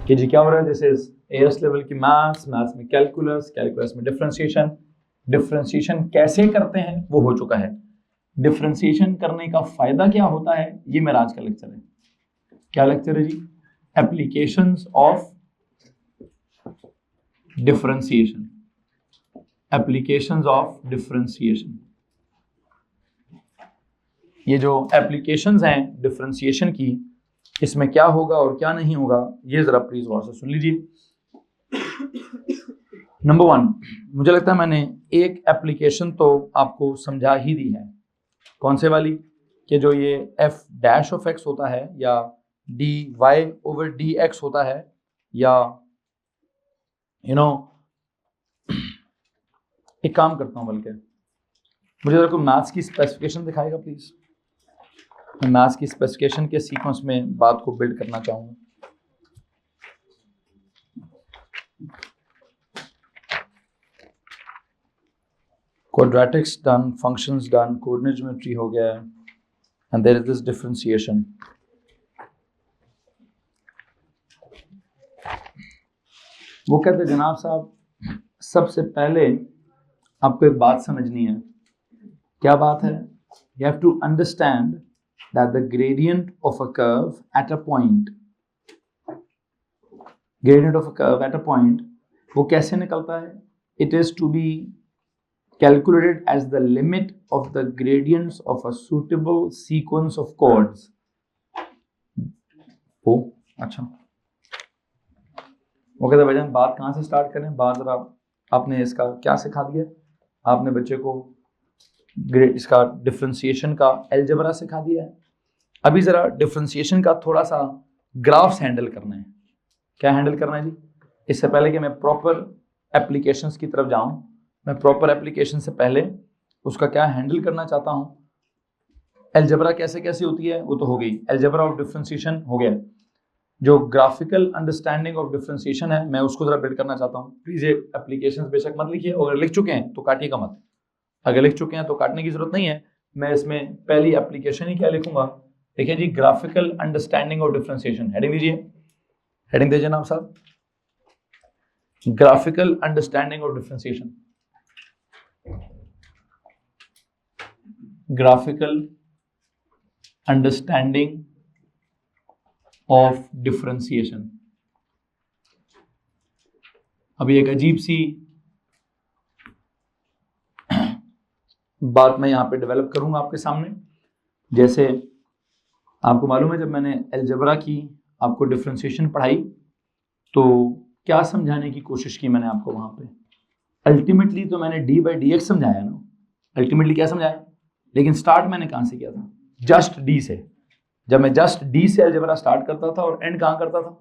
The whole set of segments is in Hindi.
कि जी क्या हो रहा है, दिस इज एएस लेवल की मैथ्स में कैलकुलस, कैलकुलस में डिफरेंशिएशन। डिफरेंशिएशन कैसे करते हैं वो हो चुका है। डिफरेंशिएशन करने का फायदा क्या होता है, ये मेरा आज का लेक्चर है। क्या लेक्चर है जी? Applications of differentiation. Applications of differentiation. ये जो एप्लीकेशंस हैं डिफरेंशिएशन की, इसमें क्या होगा और क्या नहीं होगा, ये जरा प्लीज गौर से सुन लीजिए। नंबर 1, मुझे लगता है मैंने एक एप्लीकेशन तो आपको समझा ही दी है। कौन से वाली? कि जो ये एफ डैश ऑफ एक्स होता है, या d y over d x होता है, या एक काम करता हूं, बल्कि मुझे जरा कोई मैथ्स की स्पेसिफिकेशन दिखाएगा प्लीज। मैं मैथ्स की स्पेसिफिकेशन के सीक्वेंस में बात को बिल्ड करना चाहूंगा। Quadratics done, functions done, coordinate geometry हो गया है, and there is this differentiation. वो कहते हैं जनाब साहब, सबसे पहले आपको एक बात समझनी है। क्या बात है? You have to understand that the gradient of a curve at a point, वो कैसे निकलता है? It is to be calculated as the limit of the gradients of a suitable sequence of chords. अच्छा, वो कहते भाईजान बात कहाँ से स्टार्ट करें? बात जरा आपने इसका क्या सिखा दिया? आपने बच्चे को इसका डिफरेंशिएशन का अलजेब्रा सिखा दिया है। अभी जरा डिफरेंशिएशन का थोड़ा सा ग्राफ्स हैंडल करना है। क्या हैंडल करना है जी? इससे पहले कि मैं प्रॉपर एप्लीकेशंस की तरफ जाऊं, मैं प्रॉपर एप्लीकेशन से पहले उसका क्या हैंडल करना चाहता हूं। अलजेब्रा कैसे कैसे होती है वो तो हो गई, अलजेब्रा ऑफ डिफरेंशिएशन हो गया। जो ग्राफिकल अंडरस्टैंडिंग ऑफ डिफरेंशिएशन है, मैं उसको जरा बिल्ड करना चाहता हूं। प्लीज ये एप्लीकेशंस बेशक मत लिखिए, अगर लिख चुके हैं तो काटिएगा मत। अगर लिख चुके हैं तो काटने की जरूरत नहीं है। मैं इसमें पहली एप्लीकेशन ही क्या लिखूंगा, देखिए जी, graphical understanding of differentiation. Heading दीजिए, हेडिंग दीजिए नाम साहब, graphical understanding of differentiation. Graphical understanding of differentiation. अभी एक अजीब सी बात मैं यहां पे डेवलप करूंगा आपके सामने। जैसे आपको मालूम है, जब मैंने अलजेब्रा की आपको डिफरेंशिएशन पढ़ाई तो क्या समझाने की कोशिश की मैंने आपको वहां पे? अल्टीमेटली तो मैंने डी बाई डी एक्स समझाया ना। अल्टीमेटली क्या समझाया? लेकिन स्टार्ट मैंने कहां से किया था? जस्ट डी से। जब मैं जस्ट डी से अलजेब्रा स्टार्ट करता था और एंड कहां करता था?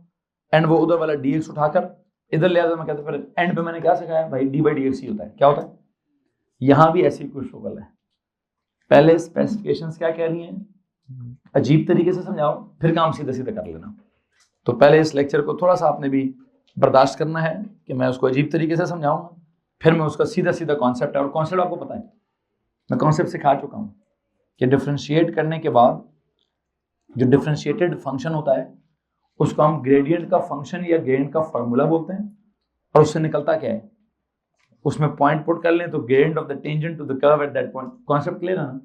एंड वो उधर वाला डी एक्स उठाकर इधर ले आता। मैं कहता फिर एंड पे मैंने क्या सिखाया भाई? डी बाई डी एक्स ही होता है। क्या होता है? यहां भी ऐसी कुछ शक्ल है। पहले स्पेसिफिकेशंस क्या कह रही हैं, अजीब तरीके से समझाओ, फिर काम सीधा सीधा कर लेना। तो पहले इस लेक्चर को थोड़ा सा आपने भी बर्दाश्त करना है कि मैं उसको अजीब तरीके से समझाऊंगा, फिर मैं उसका सीधा सीधा कॉन्सेप्ट है, और कॉन्सेप्ट आपको पता है, मैं कॉन्सेप्ट सिखा चुका हूं कि डिफरेंशिएट करने के बाद जो डिफरेंशिएटेड फंक्शन होता है उसको हम ग्रेडियंट का फंक्शन या ग्रेडियंट का फॉर्मूला बोलते हैं। और उससे निकलता क्या है, उसमें पॉइंट पुट कर लें तो gradient of the tangent to the curve at that point. Concept clear है ना?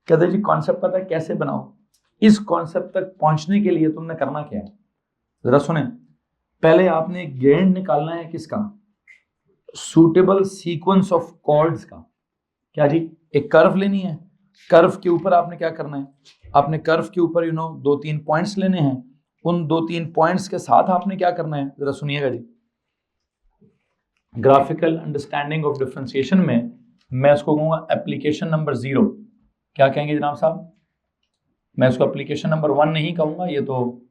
कहते जी कॉन्सेप्ट पता है कैसे बनाओ? इस कॉन्सेप्ट तक पहुंचने के लिए तुमने करना क्या है, जरा सुने। पहले आपने ग्रेडियंट निकालना है किसका? सूटेबल सीक्वेंस ऑफ कॉर्ड्स का। क्या जी? एक कर्व लेनी है, कर्व के ऊपर आपने क्या करना है? आपने कर्व के ऊपर 2-3 पॉइंट्स लेने हैं। उन 2-3 पॉइंट्स के साथ आपने क्या करना है, जरा सुनिएगा जी। ग्राफिकल अंडरस्टैंडिंग ऑफ डिफरेंशिएशन में मैं उसको कहूंगा एप्लीकेशन नंबर 0। क्या कहेंगे जनाब साहब? मैं इसको एप्लीकेशन नंबर 1 नहीं कहूंगा, ये तो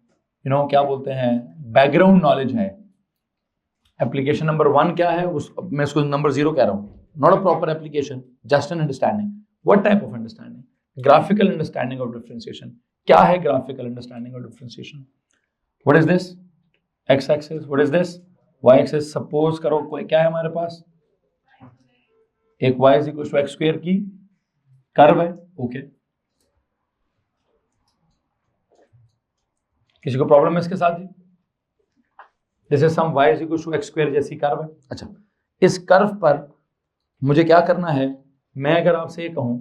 क्या बोलते हैं, बैकग्राउंड नॉलेज है। एप्लीकेशन नंबर 1 क्या है, मैं इसको नंबर 0 कह रहा हूं। Not a proper application, just an understanding. What type of understanding? Graphical understanding of differentiation. क्या है graphical understanding of differentiation? What is this? X axis. What is this? Y axis. Suppose करो कोई क्या है हमारे पास, एक y is equal to x square की कर्व है। ओके, किसी को प्रॉब्लम है इसके साथ ही? जैसे some y is equal to x square जैसी कर्व है। अच्छा, इस कर्व पर मुझे क्या करना है, मैं अगर आपसे ये कहूं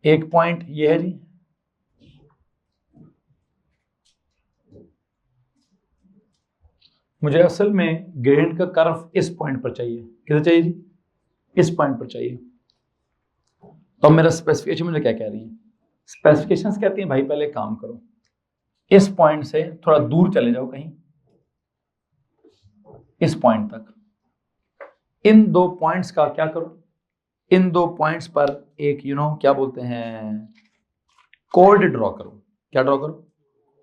एक पॉइंट ये है जी, मुझे असल में ग्रेडियंट का कर्व इस पॉइंट पर चाहिए। किधर चाहिए जी? इस पॉइंट पर चाहिए। तो मेरा स्पेसिफिकेशन मुझे क्या कह रही है? स्पेसिफिकेशंस कहती हैं भाई पहले काम करो, इस पॉइंट से थोड़ा दूर चले जाओ कहीं, इस पॉइंट तक। इन दो पॉइंट्स का क्या करो, इन दो पॉइंट्स पर एक क्या बोलते हैं, कॉर्ड ड्रॉ करो। क्या ड्रॉ करो?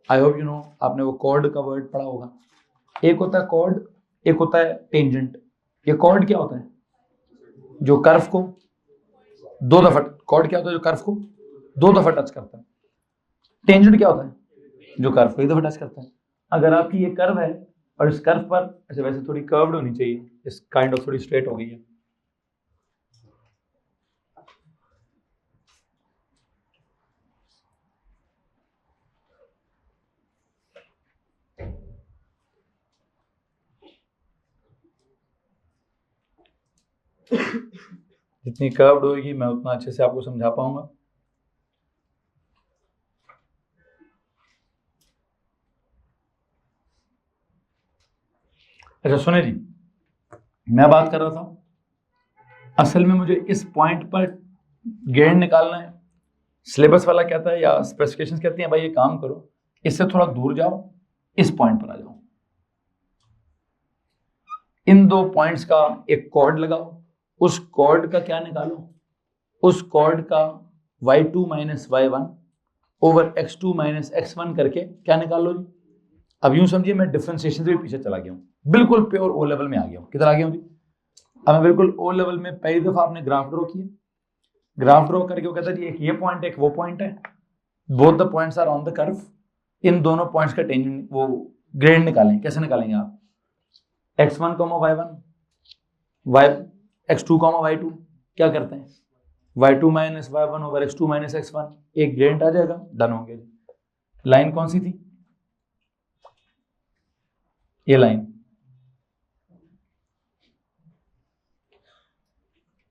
आई होप आपने वो कॉर्ड का वर्ड पढ़ा होगा। एक होता है कॉर्ड, एक होता है टेंजेंट। ये कॉर्ड क्या होता है? जो कर्व को दो दफा, कॉर्ड क्या होता है? जो कर्व को दो दफा टच करता है। टेंजेंट क्या होता है? जो कर्व को एक दफा टच करता है। अगर आपकी ये कर्व है और इस कर्व पर, अच्छा वैसे थोड़ी कर्व्ड होनी चाहिए, इस काइंड ऑफ थोड़ी स्ट्रेट हो गई है। जितनी कर्व्ड होगी मैं उतना अच्छे से आपको समझा पाऊंगा। अच्छा सुने जी, मैं बात कर रहा था असल में मुझे इस पॉइंट पर ग्रेड निकालना है। सिलेबस वाला कहता है या स्पेसिफिकेशंस कहती हैं भाई ये काम करो, इससे थोड़ा दूर जाओ, इस पॉइंट पर आ जाओ, इन दो पॉइंट्स का एक कॉर्ड लगाओ, उस कॉर्ड का क्या निकालो, उस कॉर्ड का y2 minus y1 over x2 minus x1 करके क्या निकाल लो जी। अब यूं समझिए मैं डिफरेंशिएशन से भी पीछे चला गया हूं, बिल्कुल प्योर ओ लेवल में आ गया हूं। किधर आ गया हूं जी? अब मैं बिल्कुल ओ लेवल में पहली दफा आपने ग्राफ ड्रॉ किया, ग्राफ ड्रॉ करके वो कहता है जी एक ये पॉइंट है एक वो पॉइंट है, both the points are on the curve, इन दोनों पॉइंट्स का टेंजेंट वो ग्रेड निकालें। कैसे निकालेंगे आप? x1 y1 y x2 y2 क्या करते हैं, y2 minus y1 over x2 minus x1, एक ग्रेडियंट आ जाएगा, डन हो गया। लाइन कौन सी थी? ये लाइन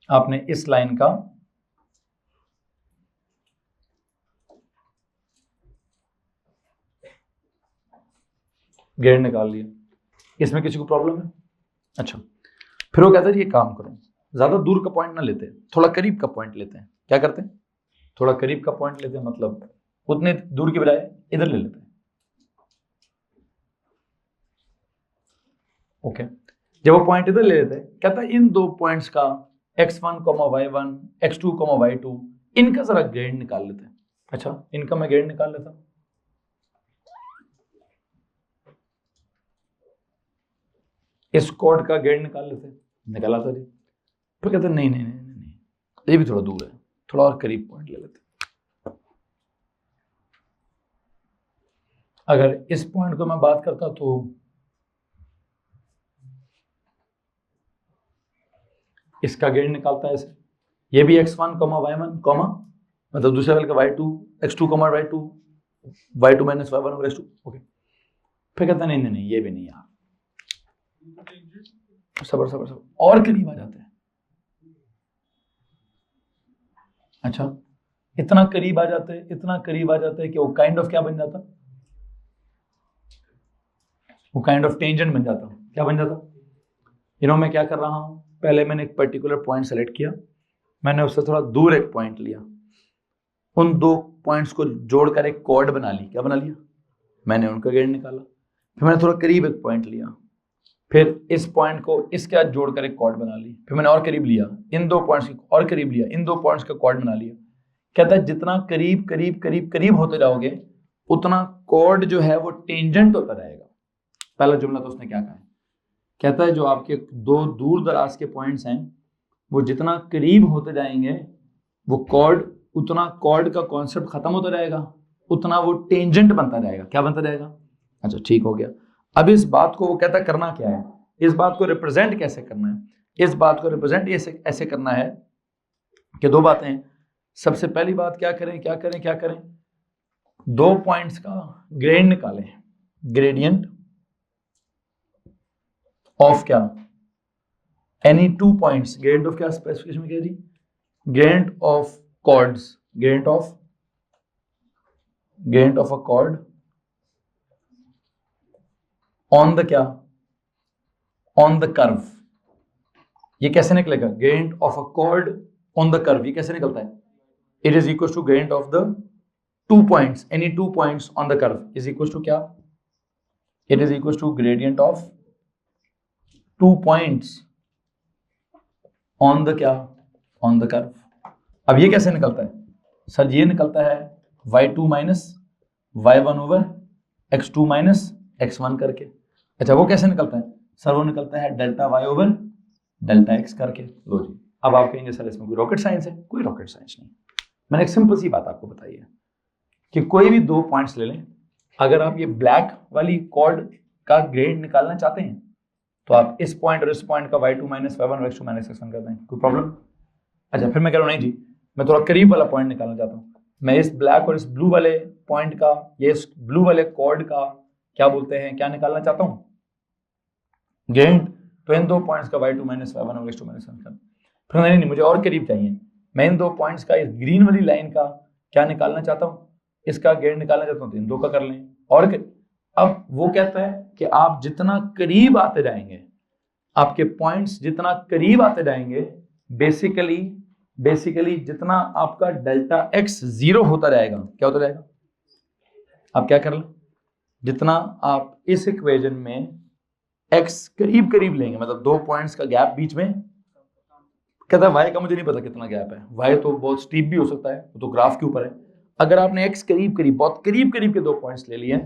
आपने इस लाइन का ग्रेड निकाल लिया। इसमें किसी को प्रॉब्लम है? अच्छा, फिर वो कहता है ये काम करो, ज्यादा दूर का पॉइंट ना लेते, थोड़ा करीब का पॉइंट लेते हैं। क्या करते हैं? थोड़ा करीब का पॉइंट लेते हैं, मतलब उतने दूर की बजाय इधर ले लेते हैं। ओके, जब वो पॉइंट इधर ले लेते हैं, कहता है इन दो पॉइंट्स का x1 y1 x2 y2 इनका जरा ग्रेड निकाल लेते हैं। अच्छा, इनका मैं ग्रेड निकाल लेता हूं। इस कॉर्ड का ग्रेड निकाल लेते हैं, निकाला था जी। फिर कहते नहीं नहीं नहीं नहीं नहीं, ये भी थोड़ा दूर है, थोड़ा और करीब पॉइंट ले लेते हैं। अगर इस पॉइंट को मैं बात करता तो इसका ग्रेड निकालता है ऐसे, ये भी x1 y1 मतलब दूसरे लेवल का y2 x2 y2 y2 minus y1 over x2। Okay, फिर कहता नहीं नहीं नहीं ये भी नहीं यार, सबर सबर सबर और करीब आ जाते हैं। अच्छा, इतना करीब आ जाते हैं, इतना करीब आ जाते हैं कि वो काइंड ऑफ क्या बन जाता, वो काइंड ऑफ टेंजेंट बन जाता। क्या बन जाता? मैं क्या कर रहा हूं, पहले मैंने एक पर्टिकुलर पॉइंट सेलेक्ट किया, मैंने उससे थोड़ा दूर एक पॉइंट लिया, उन दो पॉइंट्स को जोड़कर एक कॉर्ड बना ली। क्या बना लिया? मैंने उनका ग्रेड निकाला। फिर मैंने थोड़ा करीब एक पॉइंट लिया, फिर इस पॉइंट को इसके साथ जोड़कर एक कॉर्ड बना ली, फिर मैंने और करीब लिया, इन दो पॉइंट्स की और करीब लिया, इन दो पॉइंट्स का कॉर्ड बना लिया। कहता है जितना करीब करीब करीब करीब होते जाओगे उतना कॉर्ड जो है वो टेंजेंट होता रहेगा। पहला जुमला तो उसने क्या कहा है, कहता है जो आपके दो दूर दराज के पॉइंट्स हैं वो जितना करीब होते जाएंगे वो कॉर्ड, उतना कॉर्ड का कॉन्सेप्ट खत्म होता जाएगा, उतना वो टेंजेंट बनता जाएगा। क्या बनता जाएगा? अच्छा ठीक हो गया। अब इस बात को वो कहता है करना क्या है, इस बात को रिप्रेजेंट कैसे करना है? इस बात को रिप्रेजेंट ऐसे करना है कि दो बातें हैं। सबसे पहली बात क्या करें, दो पॉइंट्स का ग्रेड निकालें, ग्रेडियंट ऑफ क्या, any two points, gradient of क्या स्पेसिफिकेशन में क्या जी, gradient of chords, gradient of a chord on the क्या, ऑन द कर्व। ये कैसे निकलेगा? Gradient of a chord on the curve, ये कैसे निकलता है? It is equal to gradient of the two points, any two points on the curve is equal to क्या? It is equal to gradient of to points on the क्या, ऑन द कर्व। अब ये कैसे निकलता है सर? ये निकलता है y2 minus y1 over x2 minus x1 करके। अच्छा वो कैसे निकलता है सर? वो निकलता है delta y over delta x करके। लो जी, अब आप कहेंगे सर इसमें कोई रॉकेट साइंस है? कोई रॉकेट साइंस नहीं। मैंने एक सिंपल सी बात आपको बताई है कि कोई भी दो पॉइंट्स ले लें, अगर आप ये ब्लैक वाली कॉर्ड का ग्रेड निकालना चाहते हैं तो आप इस पॉइंट और इस पॉइंट का y2 माइनस y1 और x2 माइनस x1 कर दें, कोई प्रॉब्लम? अच्छा फिर मैं कह रहा हूँ नहीं जी, मैं थोड़ा करीब वाला पॉइंट निकालना चाहता हूँ, मैं इस ब्लैक और इस ब्लू वाले पॉइंट का, ये इस ब्लू वाले कॉर्ड का क्या बोलते हैं, क्या निकालना चाहता हूँ, ग्रेड। तो इन दो पॉइंट्स का y2 माइनस y1 और x2 माइनस x1। फिर नहीं, मुझे और करीब चाहिए, मैं इन दो पॉइंट्स का, इस ग्रीन वाली लाइन का क्या निकालना चाहता हूँ, इसका ग्रेड निकालना चाहता हूँ, तो इन दो का कर लें। और अब वो कहता है कि आप जितना करीब आते जाएंगे, आपके पॉइंट्स जितना करीब आते जाएंगे, बेसिकली जितना आपका डेल्टा x जीरो होता रहेगा, क्या होता रहेगा? आप क्या कर लें, जितना आप इस इक्वेशन में x करीब करीब लेंगे, मतलब दो पॉइंट्स का गैप बीच में, कहता है y का मुझे नहीं पता कितना गैप है, y तो बहुत स्टीप भी हो सकता है, वो तो ग्राफ के ऊपर है। अगर आपने x करीब करीब, बहुत करीब करीब के दो पॉइंट्स ले लिए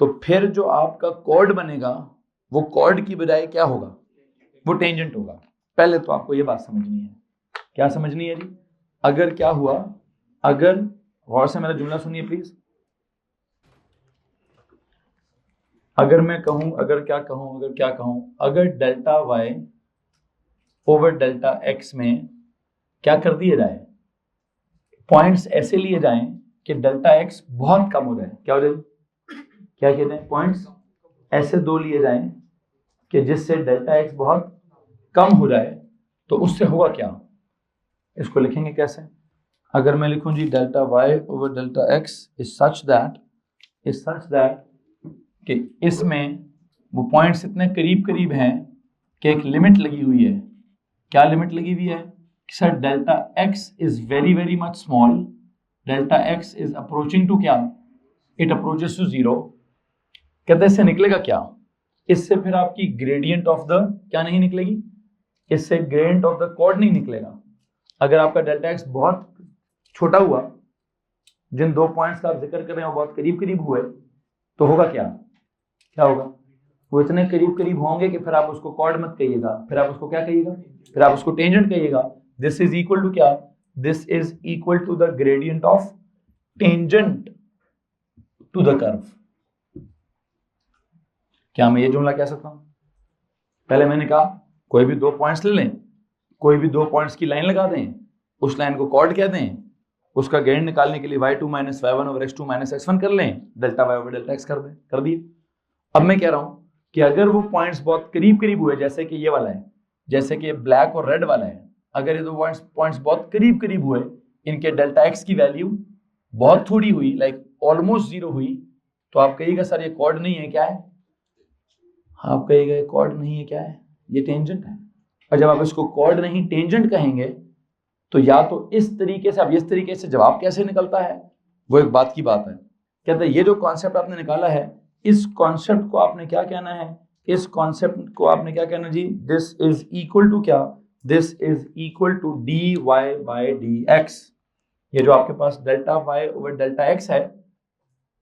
तो फिर जो आपका कॉर्ड बनेगा वो कॉर्ड की बजाय क्या होगा, वो टेंजेंट होगा। पहले तो आपको ये बात समझनी है। क्या समझनी है जी? अगर क्या हुआ, अगर गौर से मेरा जुमला सुनिए प्लीज, अगर मैं कहूं, अगर delta y over delta x में क्या कर दिया जाए, पॉइंट्स ऐसे लिए जाएं कि डेल्टा x बहुत कम हो जाए, क्या हो जाए, क्या कहते हैं, पॉइंट्स ऐसे दो लिए जाएं कि जिससे डेल्टा x बहुत कम हो जाए, तो उससे होगा क्या, इसको लिखेंगे कैसे? अगर मैं लिखूं जी delta y over delta x is such that कि इसमें वो पॉइंट्स इतने करीब करीब हैं कि एक लिमिट लगी हुई है। क्या लिमिट लगी हुई है कि sir delta x is very very much small, delta x is approaching to क्या, इट अप्रोचेस टू जीरो। कहते हैं इससे निकलेगा क्या, इससे फिर आपकी ग्रेडियंट ऑफ द क्या नहीं निकलेगी, इससे ग्रेडियंट ऑफ द कॉर्ड नहीं निकलेगा। अगर आपका डेल्टा x बहुत छोटा हुआ, जिन दो पॉइंट्स का आप जिक्र कर रहे हैं वो बहुत करीब करीब हुए, तो होगा क्या, होगा, वो इतने करीब करीब होंगे कि फिर आप उसको कॉर्ड मत कहिएगा, फिर आप उसको क्या कहिएगा, फिर आप उसको टेंजेंट कहिएगा। दिस इज इक्वल टू क्या, this is equal to the gradient of tangent to the curve. क्या मैं ये जुमला कह सकता हूं? पहले मैंने कहा कोई भी दो पॉइंट्स ले लें, कोई भी दो पॉइंट्स की लाइन लगा दें, उस लाइन को कॉर्ड कह दें, उसका ग्रेडियंट निकालने के लिए y2 minus y1 over x2 minus x1 कर लें, delta y over delta x कर दें, कर दिए। अब मैं कह रहा हूं कि अगर वो पॉइंट्स बहुत करीब करीब हुए, जैसे कि ये वाला है, जैसे कि ब्लैक और रेड वाला है, अगर ये दो पॉइंट्स बहुत करीब करीब हुए, इनके डेल्टा x की वैल्यू बहुत थोड़ी हुई, लाइक ऑलमोस्ट जीरो हुई, तो आप कहिएगा सर ये कॉर्ड नहीं है, क्या है, आप कहिएगा ये कॉर्ड नहीं है, क्या है, ये टेंजेंट है। और जब आप इसको कॉर्ड नहीं टेंजेंट कहेंगे तो या तो इस तरीके से, अब इस तरीके से जवाब कैसे निकलता है वो एक बात की बात है। कहते हैं ये जो कॉन्सेप्ट आपने निकाला है, इस कॉन्सेप्ट को आपने क्या कहना है, इस कॉन्सेप्ट को आपने क्या कहना जी, दिस इज इक्वल टू क्या, this is equal to dy by dx। ये जो आपके पास delta y over delta x है,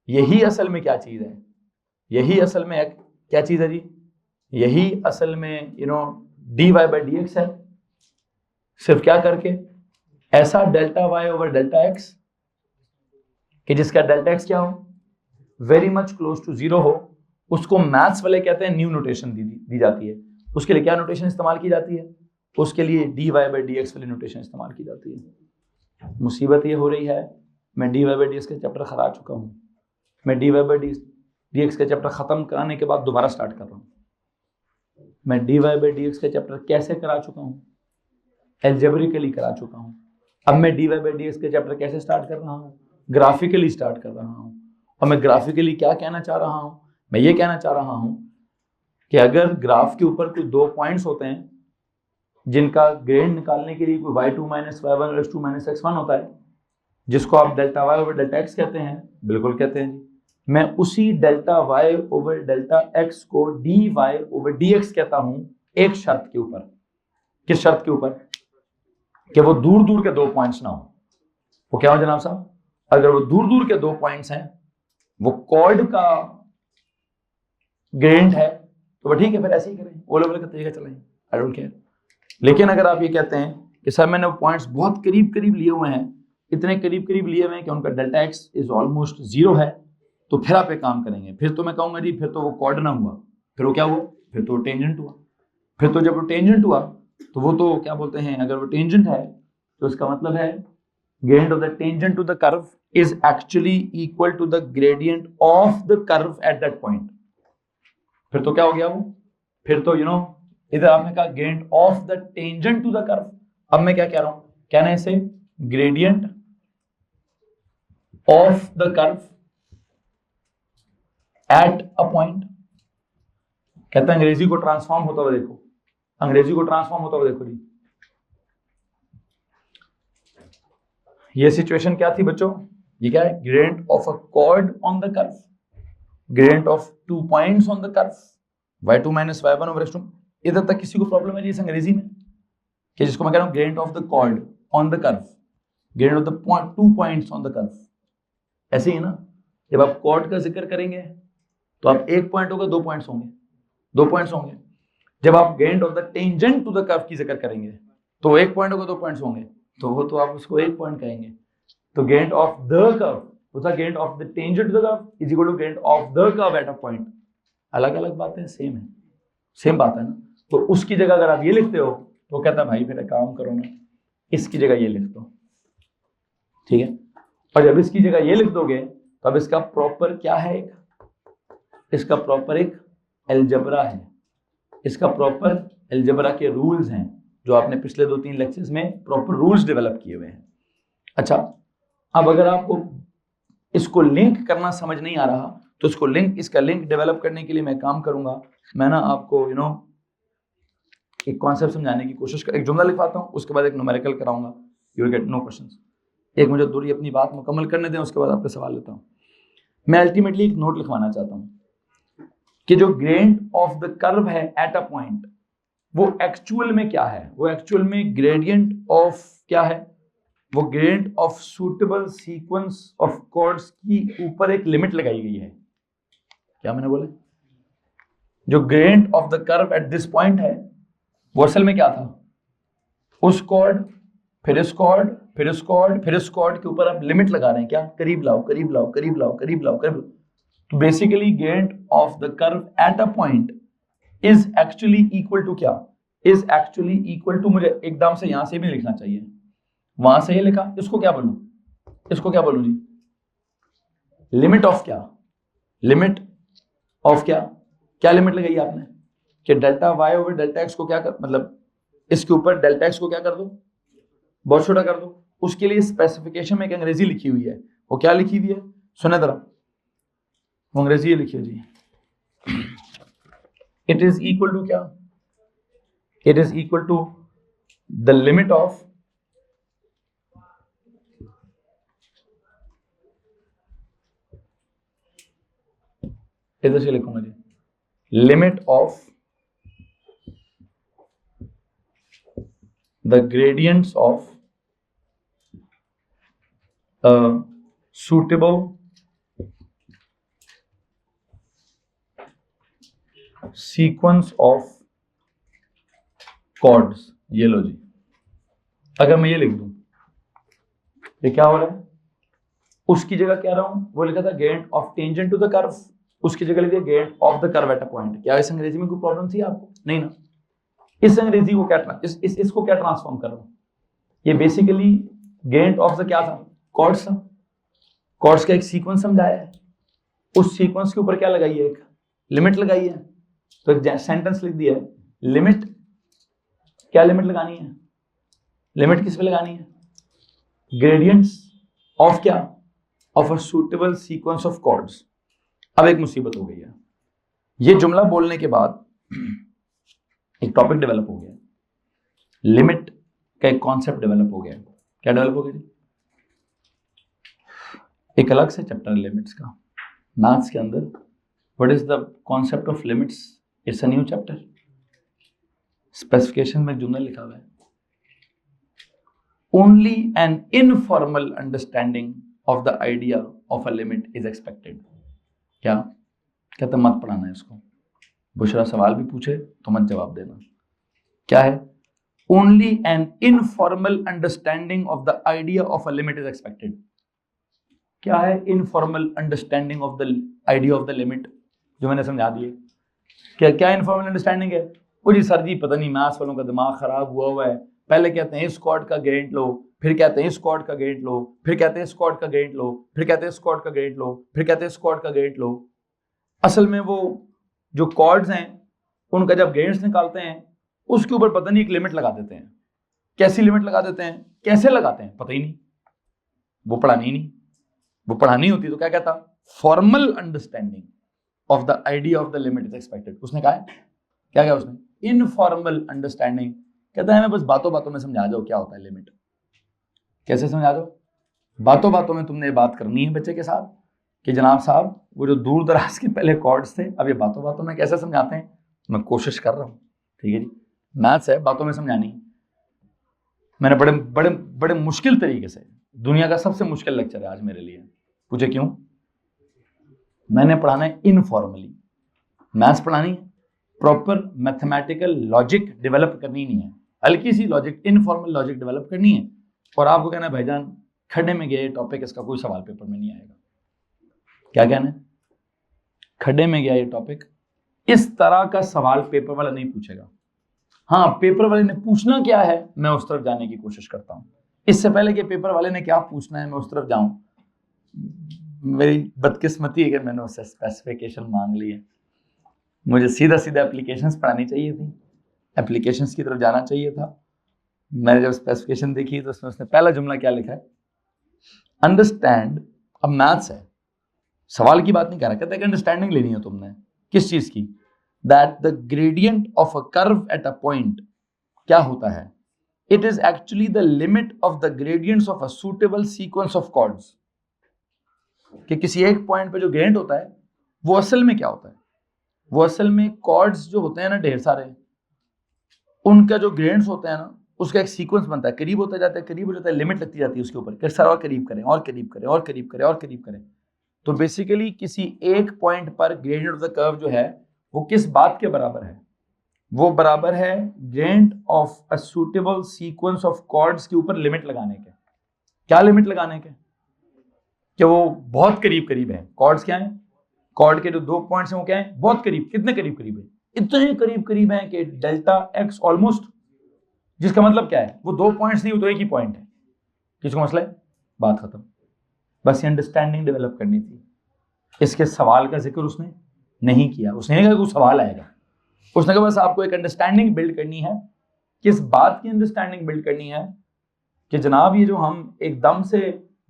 यही असल में क्या चीज है, यही असल में क्या चीज है जी, यही असल में dy बाय dx है। सिर्फ क्या करके, ऐसा delta y over delta x कि जिसका डेल्टा x क्या हो, very much close to zero हो, उसको मैथ्स वाले कहते हैं न्यू नोटेशन दी जाती है। उसके लिए क्या नोटेशन इस्तेमाल की जाती है? उसके लिए dy बाई डी एक्स वाली नोटेशन इस्तेमाल की जाती है। मुसीबत ये हो रही है, मैं dy बाई डी एक्स का चैप्टर खरा चुका हूँ, मैं dy बाई डी एक्स का चैप्टर खत्म कराने के बाद दोबारा स्टार्ट कर रहा हूँ। मैं dy बाई डी एक्स का चैप्टर कैसे करा चुका हूँ? एल्जेब्रिकली करा चुका हूँ। अब मैं dy बाई डी एक्स का चैप्टर कैसे स्टार्ट कर रहा हूँ? ग्राफिकली स्टार्ट कर रहा हूँ। और मैं ग्राफिकली क्या कहना चाह रहा हूँ? मैं ये कहना चाह रहा हूँ कि अगर ग्राफ के ऊपर कोई दो पॉइंट्स होते हैं जिनका ग्रेड निकालने के लिए कोई y2 माइनस y1 और x2 माइनस x1 होता है, जिसको आप delta y over delta x कहते हैं, बिल्कुल कहते हैं जी, मैं उसी delta y over delta x को dy ओवर dx कहता हूं, एक शर्त के ऊपर। किस शर्त के ऊपर? कि वो दूर दूर के दो पॉइंट्स ना हो। वो क्या हो जनाब साहब? अगर वो दूर दूर के दो पॉइंट्स हैं, वो कॉर्ड का ग्रेडियंट है, तो वो ठीक है, फिर ऐसे ही करें, ओले ओले का तरीका चलाएं, आई डोंट केयर। लेकिन अगर आप ये कहते हैं कि सर मैंने वो पॉइंट्स बहुत करीब करीब लिए हुए हैं, इतने करीब करीब लिए हुए हैं कि उनका डेल्टा एक्स इज ऑलमोस्ट 0 है, तो फिर आप एक काम करेंगे, फिर तो मैं कहूंगा जी फिर तो वो कॉर्ड ना हुआ, फिर वो क्या हुआ? फिर तो टेंजेंट हुआ। फिर तो जब वो टेंजेंट हुआ तो वो तो क्या बोलते हैं, अगर वो टेंजेंट है तो इसका मतलब है gradient of the tangent to the curve is actually equal to the gradient of the curve at that point. फिर तो क्या हो गया वो? फिर तो इधर आपने कहा gradient of the tangent to the curve, अब मैं क्या कह रहा हूं? कहना है इसे gradient of the curve at a point. कहते हैं अंग्रेजी को ट्रांसफॉर्म होता हुआ देखो, अंग्रेजी को ट्रांसफॉर्म होता हुआ देखो जी। ये सिचुएशन क्या थी बच्चों? ये क्या है? Gradient of a chord on the curve, gradient of to points on the curve, y2 minus y1 over x2। इधर तक किसी को प्रॉब्लम है जी इस अंग्रेजी में? कि जिसको मैं कह रहा हूं gradient of the chord on the curve, gradient of the two points on the curve, ऐसे ही ना? जब आप कॉर्ड का जिक्र करेंगे तो आप एक पॉइंट होगा, दो पॉइंट्स होंगे, दो पॉइंट्स होंगे। जब आप gradient of the tangent to the curve की जिक्र करेंगे तो एक पॉइंट होगा, दो पॉइंट्स होंगे, तो वो तो आप उसको एक पॉइंट कहेंगे। तो gradient of the curve, gradient of the tangent to the curve is equal to gradient of the curve at a point. अलग अलग बातें, सेम है, सेम बात है ना? तो उसकी जगह अगर आप ये लिखते हो तो कहता है भाई फिर एक काम करो ना, इसकी जगह ये लिख दो, ठीक है? और जब इसकी जगह ये लिख दोगे तो अब इसका प्रॉपर क्या है? इसका प्रॉपर एक अलजेब्रा है, इसका प्रॉपर अलजेब्रा के रूल्स हैं जो आपने पिछले 2-3 लेक्चर्स में प्रॉपर रूल्स डेवलप किए हुए हैं। अच्छा, अब अगर आपको इसको लिंक करना समझ नहीं आ रहा तो इसका लिंक डेवलप करने के लिए मैं काम करूंगा, मैं ना आपको एक कॉन्सेप्ट समझाने की कोशिश कर, एक जुमला लिखवाता हूं, उसके बाद एक न्यूमेरिकल कराऊंगा, you will get no questions. एक मुझे दूरी अपनी बात मुकम्मल करने दें, उसके बाद आपका सवाल लेता हूं। मैं अल्टीमेटली एक नोट लिखवाना चाहता हूं कि जो ग्रेडियंट ऑफ द कर्व है एट अ पॉइंट, वो एक्चुअल में क्या है? वो एक्चुअल में ग्रेडियंट ऑफ क्या है? वो gradient of suitable sequence of chords की ऊपर एक लिमिट लगाई गई है। क्या मैंने बोला? जो gradient of the curve at this point है वो असल में क्या था? उस कॉर्ड, फिर इस कॉर्ड, फिर इस कॉर्ड, फिर इस कॉर्ड के ऊपर आप लिमिट लगा रहे हैं। क्या? करीब लाओ, करीब लाओ, करीब लाओ, करीब लाओ, करीब लाओ। तो basically gradient of the curve at a point is actually equal to क्या? इज एक्चुअली इक्वल टू, मुझे एकदम से यहां से भी लिखना चाहिए, वहां से ही लिखा, इसको क्या बोलूं? इसको क्या बोलूं जी? लिमिट ऑफ क्या? लिमिट ऑफ क्या? क्या लिमिट लगाई आपने कि delta y over delta x को क्या कर, मतलब इसके ऊपर डेल्टा x को क्या कर दो? बहुत छोटा कर दो। उसके लिए स्पेसिफिकेशन में एक अंग्रेजी लिखी हुई है, वो क्या लिखी हुई है? सुने जरा, वो अंग्रेजी लिखी है जी, इट इज इक्वल टू क्या? It is equal to the limit of इधर से लिखूंगा जी, limit of the gradients of suitable sequence of chords। ये लो जी, अगर मैं ये लिख दूं, ये क्या हो रहा है? उसकी जगह क्या रहा हूं? वो लिखा था gradient of tangent to the curve, उसकी जगह लिख दिया gradient of the curve at a point. क्या इस अंग्रेजी में कोई प्रॉब्लम थी आपको? नहीं ना? इस अंग्रेजी को क्या इसको क्या ट्रांसफॉर्म कर रहा हूं? ये बेसिकली ग्रेडियंट ऑफ द क्या था? कॉर्ड्स था। कॉर्ड्स का एक सीक्वेंस समझाया है, उस सीक्वेंस के ऊपर क्या लगाई है? एक लिमिट लगाई है। तो एक सेंटेंस लिख दिया है, लिमिट, क्या लिमिट लगानी है? लिमिट किस पे लगानी है? ग्रेडियंट्स ऑफ क्या? Of a suitable sequence of chords. अब एक मुसीबत हो गई है, ये जुमला बोलने के बाद एक टॉपिक डेवलप हो गया, लिमिट का एक कॉन्सेप्ट डेवलप हो गया। क्या डेवलप हो गया जी? एक अलग से चैप्टर लिमिट्स का मैथ्स के अंदर। What is the concept of limits? It's a new chapter. Specification में जुमला लिखा हुआ है, only an informal understanding of the idea of a limit is expected. क्या कहते? मत पढ़ाना है इसको। बुशरा सवाल भी पूछे तो मत जवाब देना। क्या है? Only an informal understanding of the idea of a limit is expected. क्या है informal understanding of the idea of the limit? जो मैंने समझा दिए। क्या इनफॉर्मल अंडरस्टैंडिंग है? वो जी सर जी पता नहीं मैथ्स वालों का दिमाग खराब हुआ है, पहले कहते हैं इस कॉर्ड का ग्रेडियंट लो, फिर कहते हैं इस कॉर्ड का ग्रेडियंट लो, फिर कहते हैं इस कॉर्ड का ग्रेडियंट लो, फिर कहते हैं इस कॉर्ड का ग्रेडियंट लो, फिर कहते हैं इस कॉर्ड का ग्रेडियंट लो। असल में वो जो कॉर्ड्स हैं उनका जब ग्रेडियंट्स निकालते हैं उसके ऊपर पता नहीं एक लिमिट लगा देते हैं। कैसी लिमिट लगा देते हैं? कैसे लगाते हैं पता ही नहीं, वो पढ़ानी ही नहीं। वो पढ़ानी होती तो क्या कहता? Formal understanding of the idea of the limit is expected. उसने कहा है क्या क्या? उसने इनफॉर्मल अंडरस्टैंडिंग। कहता है मैं बस बातों बातों में समझा दो क्या होता है लिमिट। कैसे समझा दो? बातों बातों में तुमने ये बात करनी है बच्चे के साथ कि जनाब साहब वो जो दूर दराज के पहले कॉर्ड्स थे अब ये बातों बातों में कैसे समझाते हैं। मैं कोशिश कर रहा हूँ, ठीक है जी, मैथ्स है, बातों में समझानी। मैंने बड़े बड़े बड़े मुश्किल तरीके से, दुनिया का सबसे मुश्किल लेक्चर है आज मेरे लिए। पूछे क्यों? मैंने पढ़ाना है इनफॉर्मली। मैथ्स पढ़ानी है, प्रॉपर मैथमेटिकल लॉजिक डेवलप करनी नहीं है, हल्की सी लॉजिक, इनफॉर्मल लॉजिक डेवलप करनी है। और आपको कहना है भाईजान खड्डे में गया ये टॉपिक, इसका कोई सवाल पेपर में नहीं आएगा। क्या कहना है? खड्डे में गया ये टॉपिक, इस तरह का सवाल पेपर वाला नहीं पूछेगा। हाँ, पेपर वाले ने पूछना क्या है मैं उस तरफ जाने की कोशिश करता हूं, इससे पहले कि पेपर वाले ने क्या पूछना है मैं उस तरफ जाऊं। मेरी बदकिस्मती है कि मैंने उससे स्पेसिफिकेशन मांग ली है। मुझे सीधा सीधा एप्लीकेशंस पढ़ानी चाहिए थी, एप्लीकेशंस की तरफ जाना चाहिए था। मैंने जब स्पेसिफिकेशन देखी तो उसने पहला जुमला क्या लिखा है? अंडरस्टैंड। अब मैथ्स है, सवाल की बात नहीं कर रहा, कहता है कि अंडरस्टैंडिंग लेनी है तुमने। किस चीज की? That the gradient of a curve at a point क्या होता है? It is actually the limit of the gradients of a suitable sequence of chords. कि किसी एक पॉइंट पे जो ग्रेडियंट होता है वो असल में क्या होता है? वो असल में कॉर्ड्स जो होते हैं ना ढेर सारे, उनका जो ग्रेडियंट्स होते हैं ना उसका एक सीक्वेंस बनता है, करीब होता जाता है, करीब हो जाता है, लिमिट लगती जाती है उसके ऊपर कि सर और करीब करें और करीब करें और करीब करें और करीब करें। तो बेसिकली किसी एक पॉइंट पर ग्रेडियंट ऑफ द कर्व जो है वो किस बात के बराबर है? वो बराबर है gradient of a suitable sequence of chords के ऊपर लिमिट लगाने के। क्या लिमिट लगाने के? कि वो बहुत करीब करीब है। कॉर्ड्स क्या है? कॉर्ड के जो दो पॉइंट्स हैं वो क्या है? बहुत करीब। कितने करीब करीब है? इतने करीब करीब है कि डेल्टा एक्स ऑलमोस्ट, जिसका मतलब क्या है? वो दो पॉइंट्स नहीं, वो तो एक ही पॉइंट है। किसको मसला है? बात खत्म। बस ये अंडरस्टैंडिंग डेवलप करनी थी। इसके सवाल का जिक्र उसने नहीं किया। उसने नहीं कहा कोई सवाल आएगा, उसने कहा बस आपको एक अंडरस्टैंडिंग बिल्ड करनी है। किस बात की अंडरस्टैंडिंग बिल्ड करनी है? कि जनाब ये जो हम एकदम से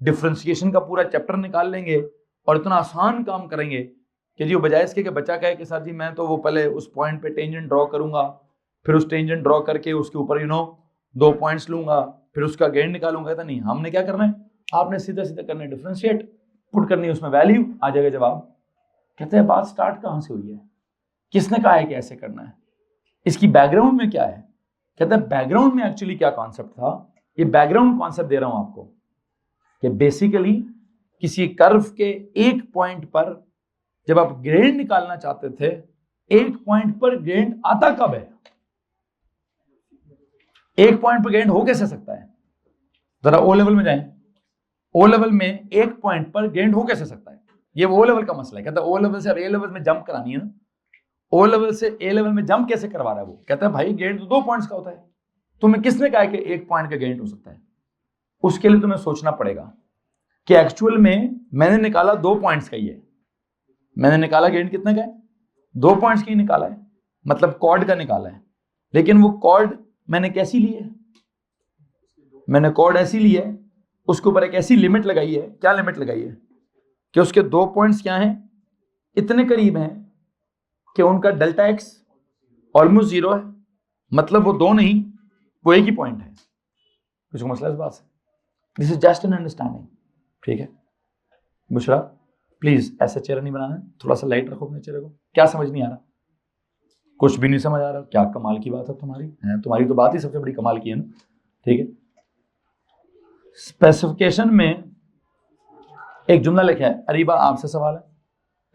डिफरेंशिएशन का पूरा चैप्टर निकाल लेंगे और इतना आसान काम करेंगे कि जी बजाय इसके कि बच्चा कहे कि सर जी मैं तो वो पहले उस पॉइंट पे टेंजेंट ड्रॉ करूंगा, फिर उस टेंजेंट ड्रॉ करके उसके ऊपर दो पॉइंट्स लूंगा, फिर उसका गेन निकालूंगा। तो नहीं, हमने क्या करना है? आपने सीधा सीधा करना है, डिफरेंशिएट पुट करनी है, उसमें वैल्यू आ जाएगा जवाब। कहते हैं बात स्टार्ट कहां से हुई है? किसने कहा है कि ऐसे करना है? इसकी बैकग्राउंड में क्या है? कहते हैं बैकग्राउंड में एक्चुअली क्या कॉन्सेप्ट था। ये बैकग्राउंड कॉन्सेप्ट दे रहा हूं आपको कि बेसिकली किसी कर्व के एक पॉइंट पर जब आप ग्रेडियंट निकालना चाहते थे, एक पॉइंट पर ग्रेडियंट आता कब है? एक पॉइंट पर ग्रेडियंट हो कैसे सकता है? जरा ओ लेवल में जाएं। ओ लेवल में एक पॉइंट पर ग्रेडियंट हो कैसे सकता है? ये वो लेवल का मसला है। कहता है ओ लेवल से अब ए लेवल में जंप करानी है ना, ओ लेवल से ए लेवल में जंप कैसे करवा रहा है वो? कहता है भाई गेंद तो 2 पॉइंट्स का होता है। तुम्हें किसने कहा कि 1 पॉइंट का गेंद हो सकता है? उसके लिए तुम्हें सोचना पड़ेगा कि एक्चुअल में मैंने निकाला 2 पॉइंट्स का ही है। मैंने निकाला गेंद कितने का है? 2 पॉइंट्स की निकाला है, मतलब कॉर्ड का निकाला है। लेकिन वो कॉर्ड मैंने कैसी ली है? मैंने कॉर्ड ऐसी ली है, उसके ऊपर एक ऐसी लिमिट लगाई है। क्या लिमिट लगाई है? कि उसके 2 पॉइंट्स क्या हैं? इतने करीब हैं कि उनका डेल्टा एक्स ऑलमोस्ट 0 है, मतलब वो 2 नहीं, वो एक ही पॉइंट है। कुछ मसला इस बात से? This is just an understanding, ठीक है? बुशरा प्लीज ऐसा चेहरा नहीं बनाना, थोड़ा सा लाइट रखो अपने चेहरे को। क्या समझ नहीं आ रहा? कुछ भी नहीं समझ आ रहा? क्या कमाल की बात है तुम्हारी तो बात ही सबसे बड़ी कमाल की है ना, ठीक है? स्पेसिफिकेशन में एक जुमला लिखा है, अरीबा आपसे सवाल है।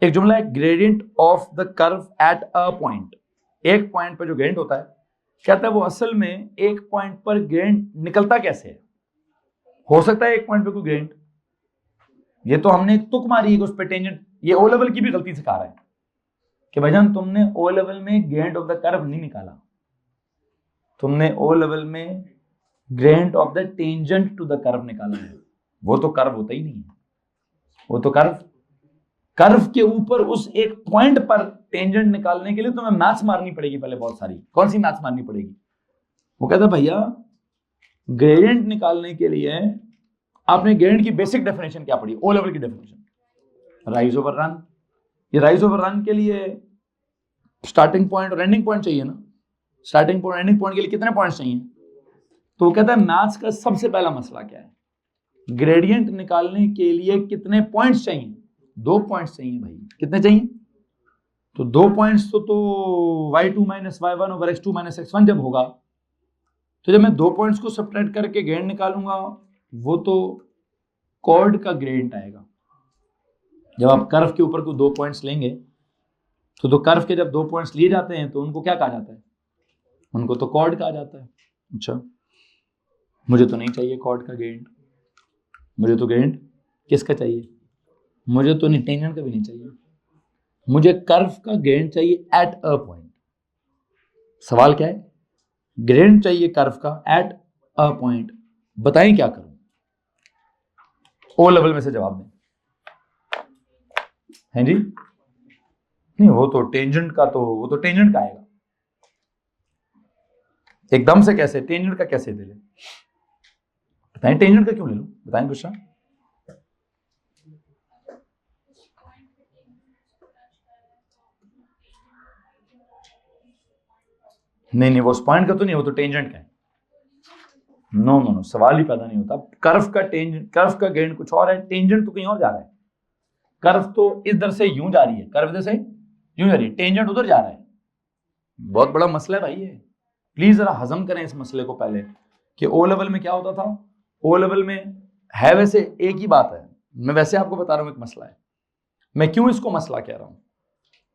एक जुमला है, gradient of the curve at a point. एक पॉइंट पर जो ग्रेडियंट होता है, कहता है वो असल में एक पॉइंट पर ग्रेडियंट निकलता कैसे है? हो सकता है एक पॉइंट पे कोई ग्रेडियंट, ये तो हमने एक तुक मारी है उस पे टेंजेंट। ये ओ लेवल की भी गलती सिखा रहा है कि भाईजान तुमने ओ लेवल में ग्रेडियंट ऑफ द कर्व नहीं निकाला, तुमने ओ लेवल में gradient of the tangent to the curve निकाला है। वो तो कर्व होता ही नहीं है, वो तो कर्व के ऊपर उस एक पॉइंट पर टेंजेंट निकालने के लिए तुम्हें मैथ्स मारनी पड़ेगी पहले, बहुत सारी। कौन सी मैथ्स मारनी पड़ेगी? वो कहता है भैया ग्रेडियंट निकालने के लिए आपने ग्रेडियंट की बेसिक डेफिनेशन क्या पढ़ी? ओ लेवल की डेफिनेशन, राइज ओवर रन। ये राइज ओवर रन के लिए स्टार्टिंग पॉइंट और एंडिंग पॉइंट चाहिए ना। स्टार्टिंग पॉइंट एंडिंग पॉइंट के लिए कितने पॉइंट्स चाहिए? तो वो कहता है मैथ्स का सबसे पहला मसला क्या है? ग्रेडियंट निकालने के लिए कितने पॉइंट्स चाहिए? 2 पॉइंट्स चाहिए भाई। कितने चाहिए? तो 2 पॉइंट्स तो y2 minus y1 over x2 minus x1 जब होगा, तो जब मैं 2 पॉइंट्स को सब्ट्रैक्ट करके ग्रेडियंट निकालूंगा, वो तो कॉर्ड का ग्रेडियंट आएगा। जब आप कर्व के ऊपर को 2 पॉइंट्स लेंगे, तो कर्व के जब 2 पॉइंट्स लिए जाते हैं तो उनको क्या कहा जाता है? उनको तो कॉर्ड कहा जाता है। अच्छा, मुझे तो नहीं चाहिए कॉर्ड का ग्रेडियंट, मुझे तो ग्रेडियंट किसका चाहिए? मुझे तो टेंजेंट का भी नहीं चाहिए, मुझे कर्व का ग्रेडियंट चाहिए एट अ पॉइंट। सवाल क्या है? ग्रेडियंट चाहिए कर्व का एट अ पॉइंट। बताएं क्या करूं? ओ लेवल में से जवाब दें। हैं जी? नहीं, वो तो टेंजेंट का आएगा एकदम से। कैसे टेंजेंट का कैसे ले लें? बताएं टेंजेंट का क्यों ले लूं? बताएं कुछ। नहीं, वो उस पॉइंट का तो नहीं, वो तो टेंजेंट का है। नो, सवाल ही पैदा नहीं होता। कर्व का ग्रेडियंट कुछ और है, टेंजेंट तो कहीं और जा रहा है। कर्व तो इधर से यूं जा रही है, कर्व इधर से यूं जा रही है, टेंजेंट उधर जा रहा है। बहुत बड़ा मसला है भाई ये। प्लीज जरा हजम करें इस मसले को पहले, कि ओ लेवल में क्या होता था। ओ लेवल में है वैसे एक ही बात है, मैं वैसे आपको बता रहा हूं एक मसला है। मैं क्यों इसको मसला कह रहा हूं,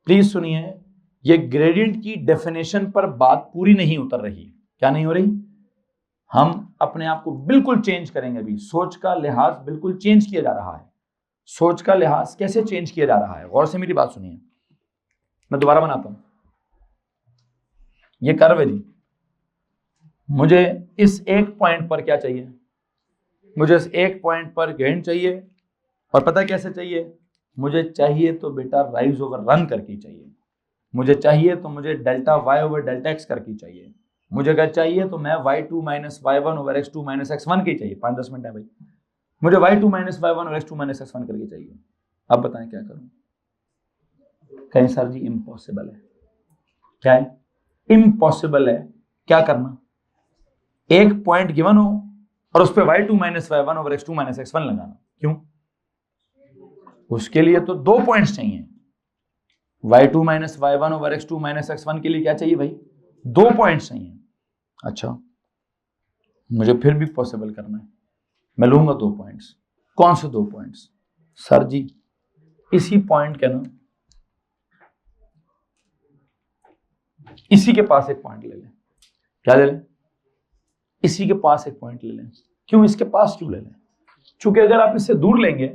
प्लीज सुनिए। ये ग्रेडियंट की डेफिनेशन पर बात पूरी नहीं उतर रही। क्या नहीं हो रही? हम अपने आप को बिल्कुल चेंज करेंगे अभी। सोच का लिहाज बिल्कुल चेंज किया जा रहा है। सोच का लिहाज कैसे चेंज किया जा रहा है? गौर से मेरी बात सुनिए, मैं दोबारा बनाता हूं। ये कर्व है जी, मुझे इस एक पॉइंट पर क्या चाहिए? मुझे इस एक पॉइंट पर ग्रेडियंट चाहिए, और पता कैसे चाहिए? मुझे चाहिए तो बेटा राइज ओवर रन करके चाहिए। मुझे चाहिए तो मुझे delta y over delta x करके चाहिए। मुझे अगर चाहिए तो मैं y2 minus y1 over x2 minus x1 के चाहिए। 5-10 मिनट है भाई, मुझे y2 माइनस y1 और x2 माइनस x1 करके चाहिए। अब बताएं क्या करूं? कहें सर जी इम्पॉसिबल है। क्या है? इम्पॉसिबल है। क्या करना? एक पॉइंट गिवन हो और उस पर y2 minus y1 over x2 minus x1 लगाना। क्यों? उसके लिए तो 2 पॉइंट्स चाहिए। y2 minus y1 over x2 minus x1 के लिए क्या चाहिए भाई? 2 पॉइंट्स चाहिए। अच्छा, मुझे फिर भी पॉसिबल करना है, मैं लूंगा 2 पॉइंट्स। कौन से 2 पॉइंट्स? सर जी इसी पॉइंट के ना, इसी के पास एक पॉइंट ले लें। क्या ले लें? इसी के पास एक पॉइंट ले लें। क्यों इसके पास क्यों ले लें? क्योंकि अगर आप इससे दूर लेंगे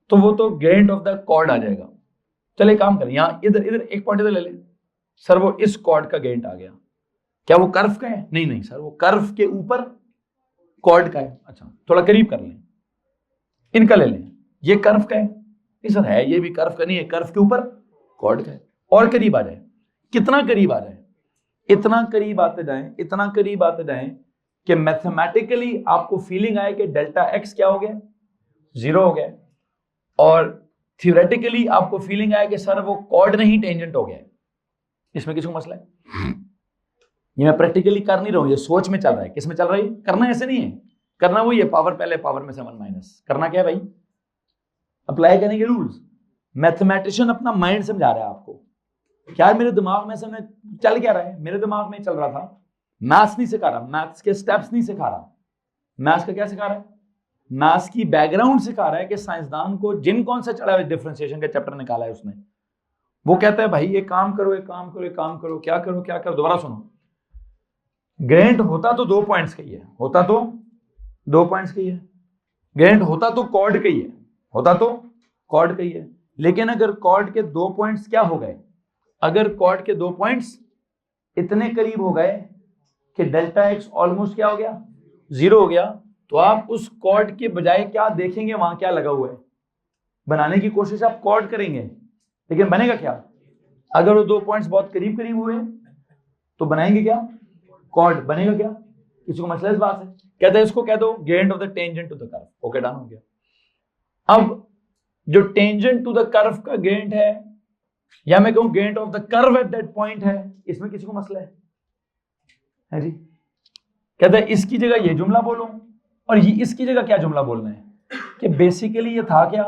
तो वो तो ग्रेडियंट ऑफ द कॉर्ड आ जाएगा। चलिए काम करें, यहां इधर एक पॉइंट इधर ले लें। सर वो इस कॉर्ड का ग्रेडियंट आ गया, क्या वो कर्व का है? नहीं नहीं सर, वो कर्व के ऊपर कॉर्ड का है। अच्छा थोड़ा करीब कर लें, इनका ले लें, ये कर्व का है, नहीं सर है, ये भी कर्व का नहीं है, कर्व के ऊपर कॉर्ड का है। और करीब आ जाए, कितना करीब आ जाए, इतना करीब आते जाएं, इतना करीब आते जाएं कि मैथमेटिकली आपको फीलिंग आए कि डेल्टा एक्स क्या हो गया, 0 हो गया, और थियोरेटिकली आपको फीलिंग आया कि सर वो कॉर्ड नहीं टेंजेंट हो गया। इसमें किसको मसला है? ये मैं प्रैक्टिकली कर नहीं रहा हूं, ये सोच में चल रहा है। किस में चल रहा है? करना ऐसे नहीं है, करना वही है, पावर पहले पावर में से 1 माइनस। करना क्या है भाई? अप्लाई करने के रूल्स। मैथमेटिशियन अपना माइंड समझा रहा है आपको, क्या मेरे दिमाग में समय चल क्या रहा है, मेरे दिमाग में चल रहा था। मैथ्स नहीं सिखा रहा, मैथ्स के स्टेप्स नहीं सिखा रहा, मैथ्स का क्या सिखा रहा है? मैथ्स की बैकग्राउंड सिखा रहा है कि साइंसदान को जिन कौन सा चढ़ा हुआ डिफरेंशिएशन का चैप्टर निकाला है उसने, वो कहता है भाई ये काम करो, ये काम करो, ये काम करो, क्या करो क्या करो। दोबारा सुनो, ग्रेडियंट होता तो 2 पॉइंट्स का ही है, होता तो 2 पॉइंट्स का ही है, ग्रेडियंट होता तो कॉर्ड का ही है, होता तो कॉर्ड का ही है। लेकिन अगर कॉर्ड के 2 पॉइंट्स क्या हो गए, अगर कॉर्ड के 2 पॉइंट्स इतने करीब हो गए कि डेल्टा एक्स ऑलमोस्ट क्या हो गया, 0 हो गया, तो आप उस कॉर्ड के बजाय क्या देखेंगे, वहां क्या लगा हुआ है, बनाने की कोशिश आप कॉर्ड करेंगे, लेकिन बनेगा क्या? अगर वो 2 पॉइंट्स बहुत करीब करीब हुए तो बनाएंगे क्या? कॉर्ड। बनेगा क्या? किसी को मसला इस बात है? कहते हैं इसको कह दो gradient of the tangent to the curve. Okay done हो गया। अब जो टेंजेंट टू द कर्व का ग्रेडियंट है, या मैं कहूं gradient of the curve at that point है, इसमें किसी को मसला है जी? कहते हैं इसकी जगह ये जुमला बोलो, और ये इसकी जगह क्या जुमला बोलना है कि बेसिकली ये था क्या,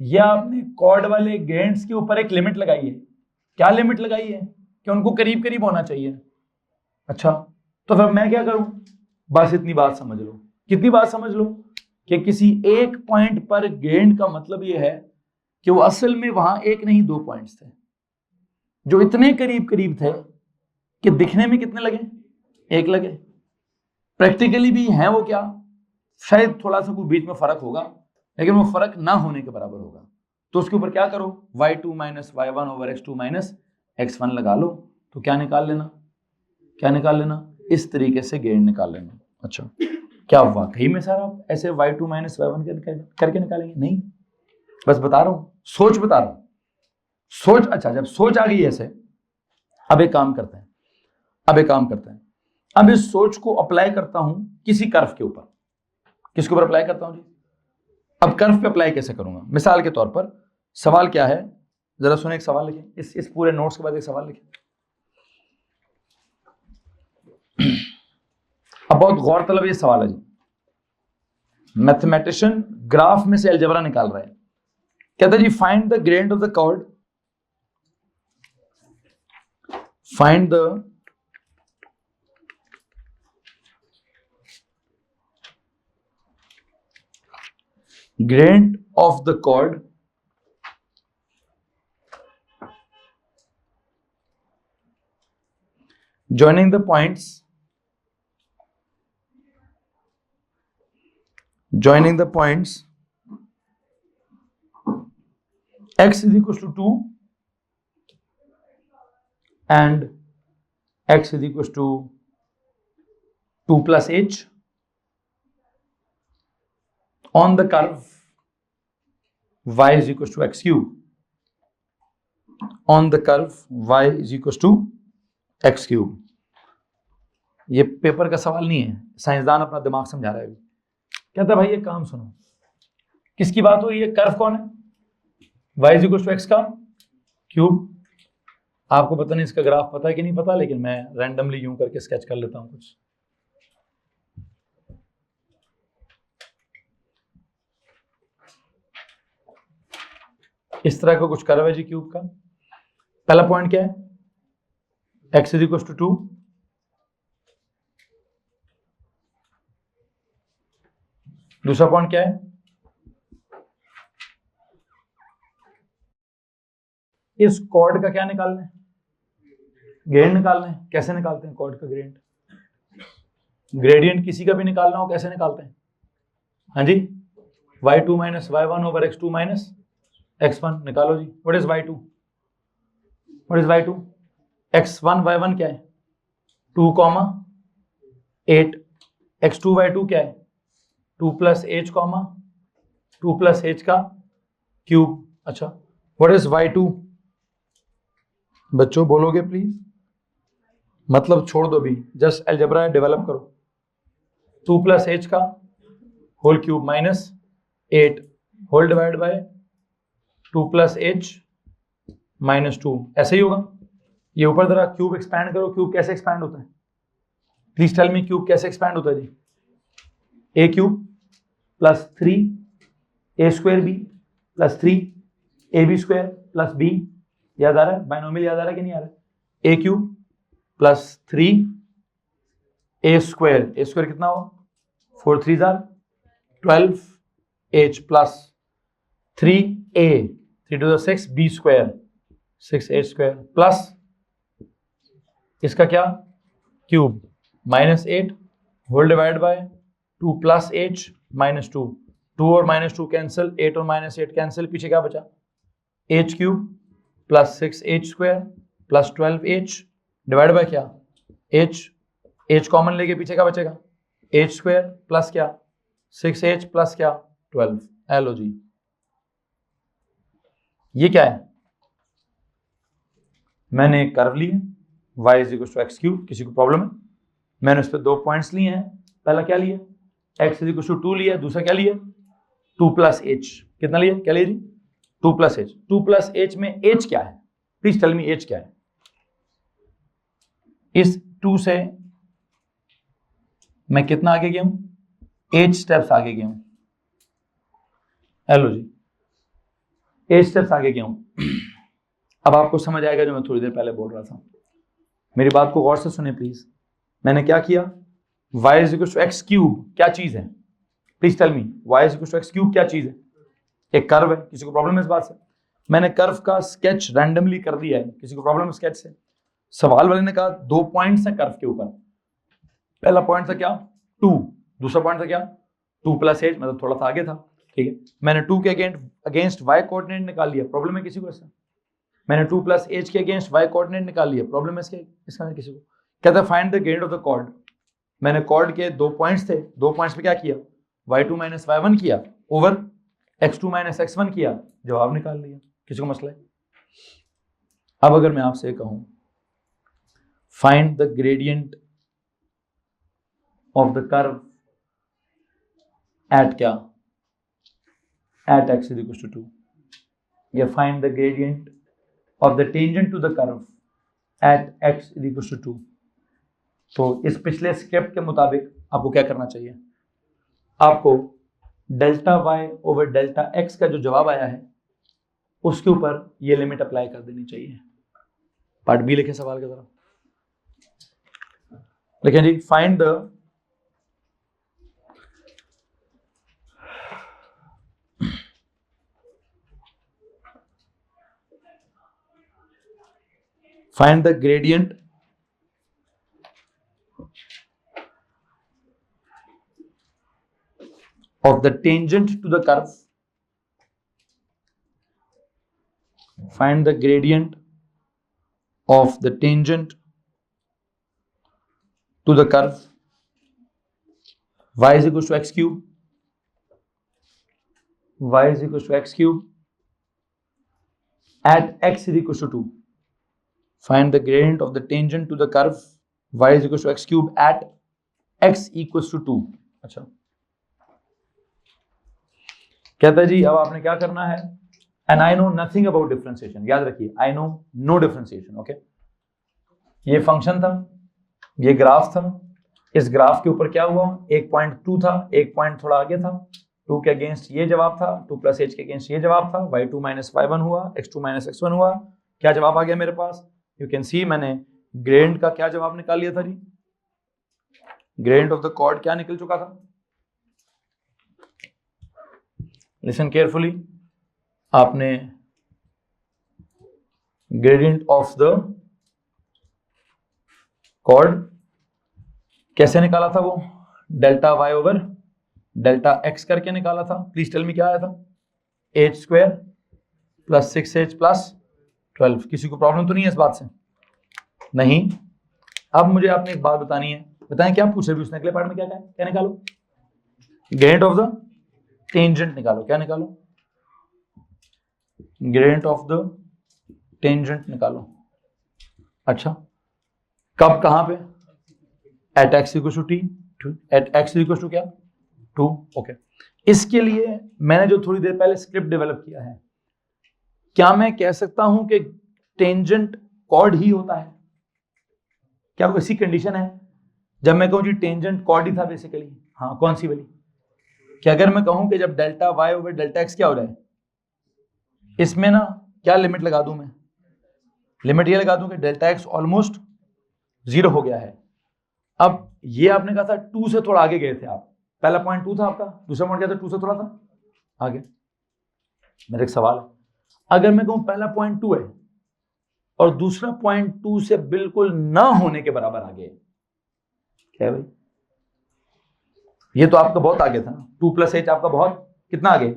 ये आपने कॉर्ड वाले ग्रेडियंट्स के ऊपर एक लिमिट लगाई है। क्या लिमिट लगाई है? कि उनको करीब करीब होना चाहिए। अच्छा तो फिर मैं क्या करूं? बस इतनी बात समझ लो। कितनी बात समझ लो? कि किसी एक पॉइंट पर ग्रेडियंट का मतलब ये है कि वो असल में वहां एक नहीं 2 पॉइंट्स थे जो इतने करीब करीब थे कि दिखने में कितने लगे, एक लगे। प्रैक्टिकली भी हैं वो क्या, शायद थोड़ा सा कोई बीच में फर्क होगा, लेकिन वो फर्क ना होने के बराबर होगा। तो उसके ऊपर क्या करो, y2 minus y1 over x2 minus x1 लगा लो, तो क्या निकाल लेना, क्या निकाल लेना? इस तरीके से गेन निकाल लेना। अच्छा क्या वाकई में सर आप ऐसे y2 माइनस y1 करके निकालेंगे? नहीं, बस बता रहा हूं, सोच बता रहा हूं, सोच। अच्छा जब सोच आ गई ऐसे, अब एक काम करते हैं, अब इस सोच को अप्लाई करता हूं किसी कर्व के ऊपर। किसके ऊपर अप्लाई करता हूं जी? अब कर्व पे अप्लाई कैसे करूंगा? मिसाल के तौर पर सवाल क्या है, जरा सुने, एक सवाल लिखें, इस पूरे नोट्स के बाद एक सवाल लिखें। अब बहुत गौरतलब ये सवाल है जी। मैथमेटिशियन ग्राफ में से अलजेब्रा निकाल रहा है। कहता है जी find the gradient of the chord, find the gradient of the chord joining the points x is equals to 2 and x is equals to 2 plus h on the curve y is equals to x cube, on the curve y is equals to x cube। ये पेपर का सवाल नहीं है, साइंसदान अपना दिमाग समझा रहा है। कहता है भाई ये काम सुनो, किसकी बात हो रही है? कर्व कौन है? y is equals to x का क्यूब। आपको पता नहीं इसका ग्राफ पता है कि नहीं पता, लेकिन मैं रैंडमली यूं करके स्केच कर लेता हूं कुछ। इस तरह का कुछ कर्व है जी क्यूब का। पहला पॉइंट क्या है? x इज इक्वल टू 2, दूसरा पॉइंट क्या है? इस कॉर्ड का क्या निकालना है? ग्रेडियंट निकालना है। कैसे निकालते हैं कॉर्ड का ग्रेडियंट? ग्रेडियंट किसी का भी निकालना हो कैसे निकालते हैं? हाँ जी, y2 minus y1 over x2 minus x1 निकालो जी। What is y2? What is y2? x1 y1 क्या है 2,8, x2 y2 क्या है 2 + h, 2 + h का क्यूब। अच्छा, व्हाट इज y2? बच्चों बोलोगे प्लीज, मतलब छोड़ दो भी, जस्ट अलजेब्रा डेवलप करो। 2 + h का whole cube minus 8 whole divide by 2 + h minus 2, ऐसे ही होगा। ये ऊपर जरा क्यूब एक्सपैंड करो, क्यूब कैसे एक्सपैंड होता है? प्लीज टेल मी, क्यूब कैसे एक्सपैंड होता है जी? a cube + 3 a² b + 3 ab² + b, याद आ रहा है? बाइनोमियल याद आ रहा है कि नहीं आ रहा है? a क्यूब + 3 a² कितना हो 4 3 12 h + 3a 3 to the 6 b² 6h² plus इसका क्या cube -8 whole divide by 2 + h minus 2, 2 और -2 कैंसिल, 8 और -8 कैंसिल, पीछे क्या बचा h³ + 6h² + 12h divide by क्या h कॉमन लेके पीछे क्या बचेगा h² प्लस क्या 6h प्लस क्या 12। हेलो जी, ये क्या है? मैंने एक कर्व ली है y = x³, किसी को प्रॉब्लम है? मैंने उस पर 2 पॉइंट्स लिए हैं, पहला क्या लिया x = 2 लिया, दूसरा क्या लिया 2 + h, कितना लिया, क्या लिया जी 2 + h। 2 + h में h क्या है? प्लीज टेल मी h क्या है? इस 2 से मैं कितना आगे गया हूं 8 स्टेप्स आगे गया हूं। हेलो जी, 8 स्टेप्स आगे गया हूं। अब आपको समझ आएगा जो मैं थोड़ी देर पहले बोल रहा था। मेरी बात को गौर से सुने प्लीज। मैंने क्या किया y = x³ क्या चीज है? Please tell me, y = x³ क्या चीज है? एक कर्व है, किसी को प्रॉब्लम है इस बात से? मैंने कर्व का स्केच रैंडमली कर दिया है, किसी को प्रॉब्लम है स्केच से? सवाल वाले ने कहा 2 पॉइंट्स हैं कर्व के ऊपर, पहला पॉइंट था क्या 2, दूसरा पॉइंट था क्या 2 + h, मतलब थोड़ा सा आगे था, ठीक है। मैंने 2 के अगेंस्ट y कोऑर्डिनेट निकाल लिया, प्रॉब्लम है किसी को ऐसा? मैंने 2 + h के अगेंस्ट y कोऑर्डिनेट निकाल लिया, प्रॉब्लम है इसका किसी को? कहता है find the gradient of the chord. मैंने कॉर्ड के 2 पॉइंट्स थे, 2 पॉइंट्स पे क्या किया y2 - y1 किया ओवर x2 - x1 किया, जवाब निकाल लिया। किसी को मसला है? अब अगर मैं आपसे कहूं find the gradient of the curve eight क्या एट x = 2, या find the gradient of the tangent to the curve at x = 2, तो इस पिछले स्क्रिप्ट के मुताबिक आपको क्या करना चाहिए? आपको Δy/Δx का जो जवाब आया है उसके ऊपर ये लिमिट अप्लाई कर देनी चाहिए। पार्ट बी लिखे सवाल की तरफ, लिखें जी find the gradient of the tangent to the curve. Find the gradient of the tangent to the curve y = x³, y = x³ at x = 2. Find the gradient of the tangent to the curve y = x³ at x = 2। अच्छा, कहता है जी अब आपने क्या करना है, and I know nothing about differentiation, याद रखिए I know no differentiation, okay. ये फंक्शन था, ये ग्राफ था, इस ग्राफ के ऊपर क्या हुआ, एक पॉइंट 2 था, एक पॉइंट थोड़ा आगे था, 2 के अगेंस्ट ये जवाब था, 2 + h के अगेंस्ट ये जवाब था, y2 - y1 हुआ, x2 - x1 हुआ, क्या जवाब आ गया मेरे पास? यू कैन सी मैंने ग्रेडियंट का क्या जवाब निकाल लिया था जी, ग्रेडियंट ऑफ द कॉर्ड क्या निकल चुका था? लिसन केयरफुली, आपने ग्रेडियंट ऑफ द कॉर्ड कैसे निकाला था? वो Δy/Δx करके निकाला था। प्लीज टेल मी क्या आया था, h² + 6h + 12। किसी को प्रॉब्लम तो नहीं है इस बात से? नहीं। अब मुझे आपने एक बात बतानी है, बताएं क्या पूछे भी उसने अगले पार्ट में, क्या कहा, क्या निकालो, ग्रेडियंट ऑफ द टेंजेंट निकालो। क्या निकालो, ग्रेडियंट ऑफ द टेंजेंट निकालो। अच्छा, कब, कहां पे, at x equal to t, at x equal to क्या, 2। ओके, इसके लिए मैंने जो थोड़ी देर पहले स्क्रिप्ट डेवलप किया है, क्या मैं कह सकता हूं कि टेंजेंट कॉर्ड ही होता है? क्या कोई ऐसी कंडीशन है जब मैं कहूं जी टेंजेंट कॉर्ड ही था बेसिकली? हाँ, कौन सी वाली? कि अगर मैं कहूं कि जब delta y over delta x क्या हो रहा है, इसमें ना क्या लिमिट लगा दूं मैं, लिमिट ये लगा दूं कि डेल्टा एक्स ऑलमोस्ट 0 हो गया है। अब ये आपने कहा था 2 से थोड़ा आगे गए थे आप, पहला पॉइंट 2 था आपका, दूसरा पॉइंट क्या था, 2 से थोड़ा था आगे। मेरा एक सवाल है, अगर मैं कहूं पहला पॉइंट 2 है और दूसरा पॉइंट 2 से बिल्कुल ना होने के बराबर आगे है, क्या है भाई? ये तो आपका बहुत आगे था ना, 2 + h आपका बहुत कितना आगे,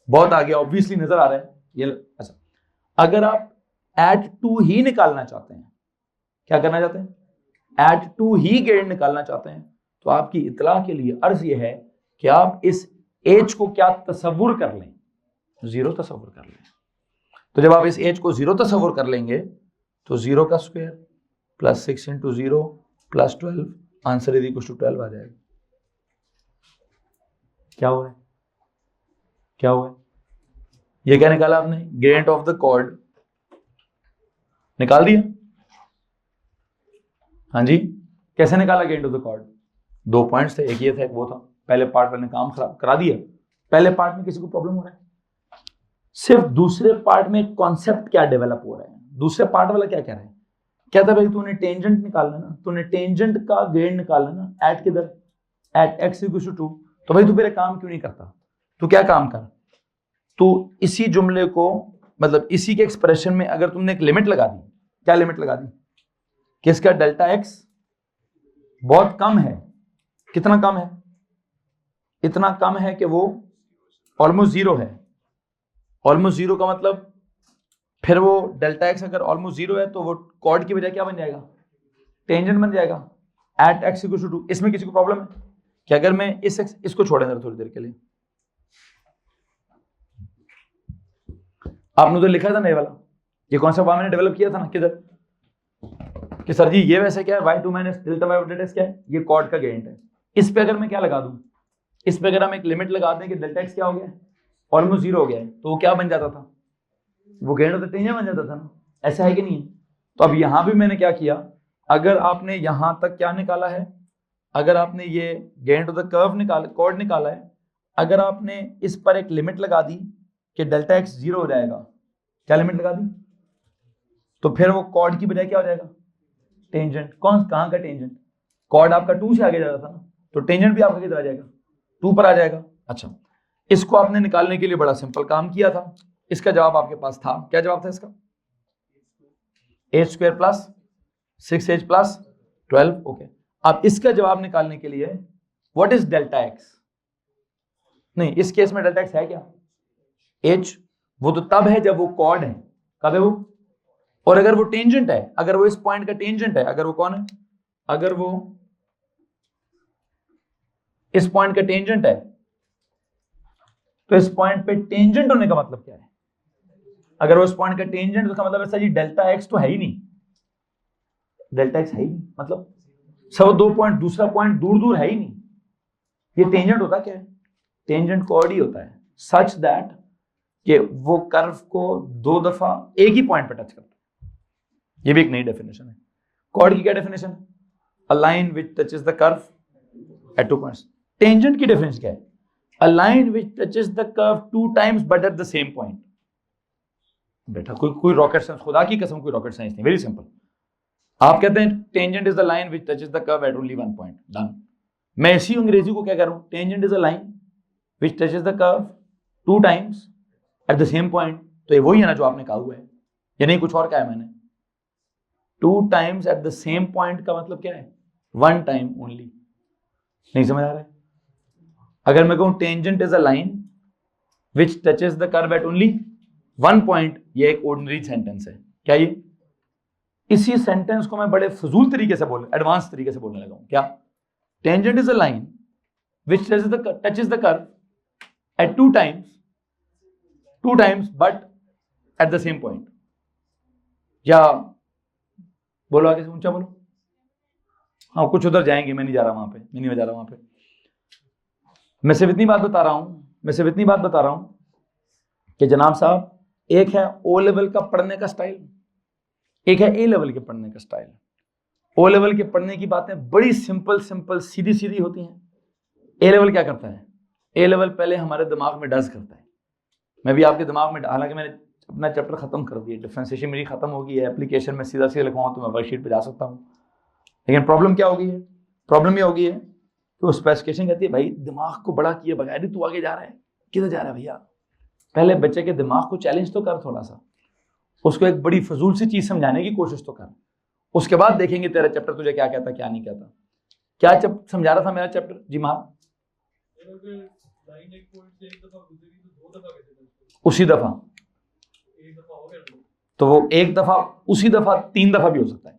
बहुत आगे, ऑब्वियसली नजर आ रहा है ये। अच्छा, अगर आप एट 2 ही निकालना चाहते हैं, क्या करना चाहते हैं, एट 2 ही ग्रेडियंट निकालना चाहते हैं, तो आपकी इतला के लिए अर्ज यह है कि आप इस h को क्या तस्वुर कर लें, 0 तस्वुर कर लें। तो जब आप इस h को 0 तस्वुर कर लेंगे तो 0 का square plus 6 × 0 plus 12, answer is equal to 12 आ जाएगा। क्या हुआ है, क्या हुआ है? ये क्या निकाला आपने, ग्रेडियंट ऑफ द कॉर्ड निकाल दिया। हाँ जी, कैसे निकाला gradient of the chord? 2 points थे, एक ये था एक वो था। पहले पार्ट मैंने काम खराब करा दिया, पहले पार्ट में किसी को प्रॉब्लम हो रहा है? सिर्फ दूसरे पार्ट में कॉन्सेप्ट क्या डेवलप हो रहा है, दूसरे पार्ट वाला क्या कह रहा है, कहता है भाई तूने टेंजेंट निकालना ना, तूने टेंजेंट का ग्रेडियंट निकालना ना, एट किधर, एट एक्स इक्वल टू 2। तो भाई तू मेरे काम क्यों नहीं करता, तू क्या काम कर, तू इसी जुमले को, मतलब इसी के एक्सप्रेशन में अगर तुमने एक लिमिट लगा दी, क्या लिमिट लगा दी कि इसका डेल्टा एक्स बहुत कम है, कितना कम है, इतना कम है कि वो ऑलमोस्ट 0 है। ऑलमोस्ट 0 का मतलब फिर वो डेल्टा एक्स अगर ऑलमोस्ट 0 है तो वो कॉर्ड की बजाय क्या बन जाएगा, टेंजेंट बन जाएगा, एट एक्स इक्वल टू 2। इसमें किसी को प्रॉब्लम है कि अगर मैं इसको छोड़े जरा थोड़ी देर के लिए, आपने तो लिखा था ना ये वाला, ये कौन सा मैंने डेवलप किया था ना, किधर, कि सर जी ये वैसे क्या है, y2 minus delta y delta x क्या है, ये कॉर्ड का ग्रेडियंट है। इस पे अगर मैं क्या लगा दूं, इस पे अगर हम एक लिमिट लगा दें कि डेल्टा x क्या हो गया, ऑलमोस्ट 0 हो गया है, तो वो क्या बन जाता था, वो ग्रेडियंट ऑफ द टेंजेंट बन जाता था ना, ऐसा है कि नहीं है? तो अब यहां भी मैंने क्या किया, अगर आपने यहां तक क्या निकाला है, अगर आपने ये ग्रेडियंट ऑफ द कर्व निकाला, कॉर्ड निकाला है, अगर आपने इस पर एक लिमिट लगा दी कि डेल्टा एक्स 0 हो जाएगा, क्या लिमिट लगा दी, तो फिर वो कॉर्ड की बजाय क्या हो जाएगा, टेंजेंट। कौन, कहां का टेंजेंट, कॉर्ड आपका 2 से आगे जा रहा था ना, तो टेंजेंट भी आपका किधर आ जाएगा, 2 पर आ जाएगा। अच्छा, इसको आपने निकालने के लिए बड़ा सिंपल काम किया था, इसका जवाब आपके पास था, क्या जवाब था इसका, h² plus 6h plus 12। Okay, अब इसका जवाब निकालने के लिए व्हाट इज डेल्टा एक्स, नहीं इस केस में डेल्टा एक्स है क्या, h, वो तो तब है जब वो कॉर्ड है, कब है वो, और अगर वो टेंजेंट है, अगर वो इस पॉइंट का टेंजेंट है, अगर वो कौन है, अगर वो इस पॉइंट का टेंजेंट है, तो इस पॉइंट पे टेंजेंट होने का मतलब क्या है, अगर वो इस पॉइंट का टेंजेंट, तो इसका मतलब ऐसा जी डेल्टा एक्स तो है ही नहीं, डेल्टा एक्स है ही नहीं, मतलब सब 2 पॉइंट, दूसरा पॉइंट दूर दूर है ही नहीं, ये टेंजेंट होता क्या है, टेंजेंट कॉर्ड ही होता है, सच दैट कि वो कर्व को 2 दफा एक ही पॉइंट पे टच करता है। ये भी एक नई डेफिनेशन है, कॉर्ड की क्या डेफिनेशन है, a line which touches the curve eight 2 points. Tangent की डेफिनेशन क्या है, a line which touches the curve 2 times but at the same point. बेटा कोई रॉकेट साइंस, खुदा की कसम कोई रॉकेट साइंस नहीं, वेरी सिंपल। आप कहते हैं tangent is the line which touches the curve eight only 1 point, done. मैं इसी अंग्रेजी को क्या कर रहा हूं, tangent is a line which touches the curve 2 times at the same point, तो ये वही है ना जो आपने कहा हुआ है, ये नहीं कुछ और कहा है मैंने। 2 times at the same point का मतलब क्या है, 1 टाइम ओनली, नहीं समझ आ रहा है? अगर मैं कहूं tangent is a line which touches the curve eight only 1 point, ये एक ऑर्डिनरी सेंटेंस है, क्या ये इसी सेंटेंस को मैं बड़े फजूल तरीके से एडवांस तरीके से बोलने लगा हूं। क्या? Tangent is a line which touches the curve at two times but at the same point। या बोलो आगे से, ऊंचा बोलो। हाँ, कुछ उधर जाएंगे, मैं नहीं जा रहा वहां पे, मैं नहीं जा रहा वहां पे। मैं सिर्फ इतनी बात बता रहा हूं कि जनाब साहब, एक है ओ लेवल का पढ़ने का स्टाइल, एक है ए लेवल के पढ़ने का स्टाइल। ओ लेवल के पढ़ने की बातें बड़ी सिंपल सीधी सीधी होती हैं। ए लेवल क्या करता है? ए लेवल पहले हमारे दिमाग में डज करता है। मैं भी आपके दिमाग में, हालांकि मैंने अपना चैप्टर खत्म कर दिया, डिफरेंशिएशन मेरी खत्म हो गई है, एप्लीकेशन में सीधा सीधा लिखवाऊं तो मैं वर्कशीट पे जा सकता हूँ। लेकिन प्रॉब्लम क्या हो गई है? प्रॉब्लम ये हो गई है तो स्पेसिफिकेशन कहती है भाई दिमाग को बड़ा किए बगैर ही तू आगे जा रहा है, किधर जा रहा है भैया? पहले बच्चे के दिमाग को चैलेंज तो कर, थोड़ा सा उसको एक बड़ी फजूल सी चीज समझाने की कोशिश तो कर, उसके बाद देखेंगे तेरा चैप्टर तुझे क्या कहता क्या नहीं कहता। क्या समझा रहा था मेरा चैप्टर? जी मां, उसी दफा, तो वो एक दफा उसी दफा 3 दफा भी हो सकता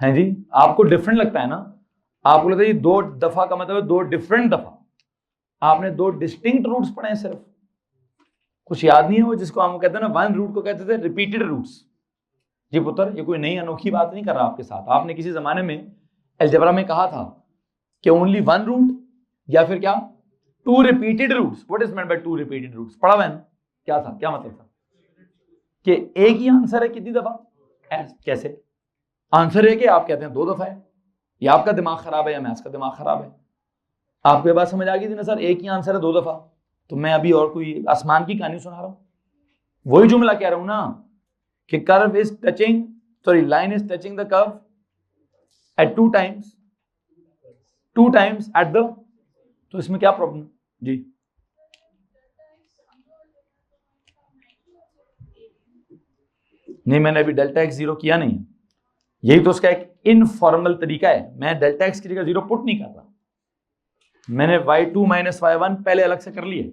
है जी। आपको डिफरेंट लगता है ना? आपको लगता है 2 दफा का मतलब 2 डिफरेंट दफा। आपने 2 डिस्टिंक्ट रूट्स पढ़े हैं सिर्फ, कुछ याद नहीं है वो जिसको हम कहते हैं ना, 1 रूट को कहते थे रिपीटेड रूट्स। जी पुत्र, ये कोई नई अनोखी बात नहीं कर रहा आपके साथ। आपने किसी जमाने में अलजेब्रा में कहा था कि ओनली 1 रूट या फिर क्या 2 repeated roots. What is meant by 2 repeated roots? पढ़ा हुआ है ना? क्या था, क्या मतलब था कि एक ही आंसर है कितनी दफा? कैसे आंसर है कि आप कहते हैं 2 दफा है, या आपका दिमाग खराब है या मैथ्स का दिमाग खराब है। आपको ये बात समझ आ गई थी ना सर? एक ही आंसर है 2 दफा, तो मैं अभी और कोई आसमान की कहानी सुना रहा हूं? वही जुमला कह रहा हूं ना कि curve is touching, sorry line is touching the curve eight 2 times at the, तो इसमें क्या प्रॉब्लम जी? नहीं, मैंने अभी डेल्टा एक्स 0 किया नहीं, यही तो उसका एक इनफॉर्मल तरीका है। मैं डेल्टा एक्स की जगह 0 पुट नहीं कर रहा, मैंने y2 माइनस y1 पहले अलग से कर लिए,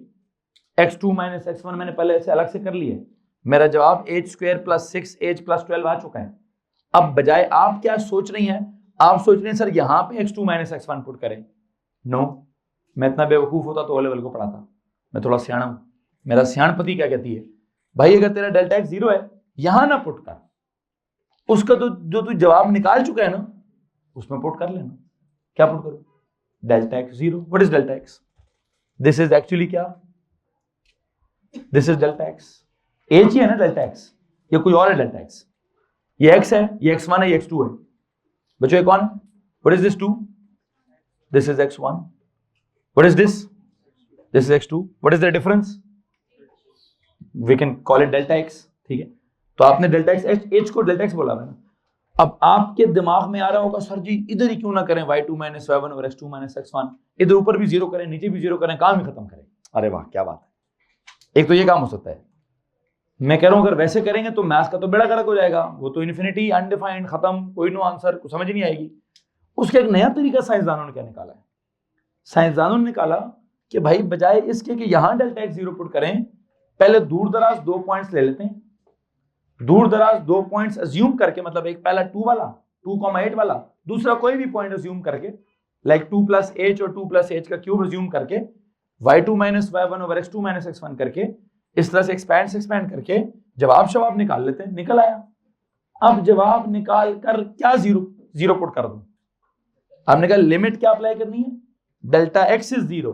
x2 माइनस x1 मैंने पहले से अलग से कर लिए। मेरा जवाब h² + 6h + 12 आ चुका है। अब बजाय आप क्या सोच रही हैं? आप सोच रहे हैं सर यहां पे x2 माइनस x1 पुट करें। नो, मैं इतना बेवकूफ होता तो ओ लेवल को पढ़ाता। मैं थोड़ा सियाना हूं। मेरा सियाणपति क्या कहती है, भाई अगर तेरा डेल्टा एक्स 0 है यहां ना पुट कर, उसका तो जो तू जवाब निकाल चुका है ना उसमें पुट कर लेना। क्या पुट करो? Delta x 0। What is delta x? This is actually क्या? This is delta x. H ही है ना डेल्टा एक्स, ये कोई और है डेल्टा एक्स? ये एक्स है, ये x1 है, ये x2 है। बच्चों ये कौन? What is this 2? This is x1। What is this? This is x2। What is the difference? We can call it delta x. ठीक है, तो आपने डेल्टा एक्स एच को डेल्टा एक्स बोला ना। अब आपके दिमाग में आ रहा होगा सर जी इधर ही क्यों ना करें y2 माइनस y1 और x2 माइनस x1, इधर ऊपर भी 0 करें नीचे भी 0 करें, काम ही खत्म करें। अरे वाह क्या बात है, एक तो ये काम हो सकता है। मैं कह रहा हूं अगर वैसे करेंगे तो मैथ्स का तो बेड़ा गर्क हो जाएगा, वो तो इन्फिनिटी अनडिफाइंड खत्म, कोई नो आंसर, कुछ समझ नहीं आएगी। उसका एक नया तरीका साइंसदानों ने क्या निकाला है? साइंसदानों ने निकाला कि भाई बजाय इसके कि यहां डेल्टा एक्स 0 पुट करें, पहले दूर दराज 2 पॉइंट्स ले लेते हैं। दूर दराज 2 पॉइंट्स अज्यूम करके, मतलब एक पहला 2 वाला 2,8 वाला, दूसरा कोई भी पॉइंट अज्यूम करके, लाइक 2 + h और 2 + h का क्यूब अज्यूम करके, y2 minus y1 over x2 minus x1 करके, इस तरह से एक्सपैंड करके जवाब निकाल लेते हैं। निकल आया। अब जवाब निकाल कर क्या 0 पुट कर दूं? आपने कहा लिमिट क्या अप्लाई करनी है? Delta x is 0।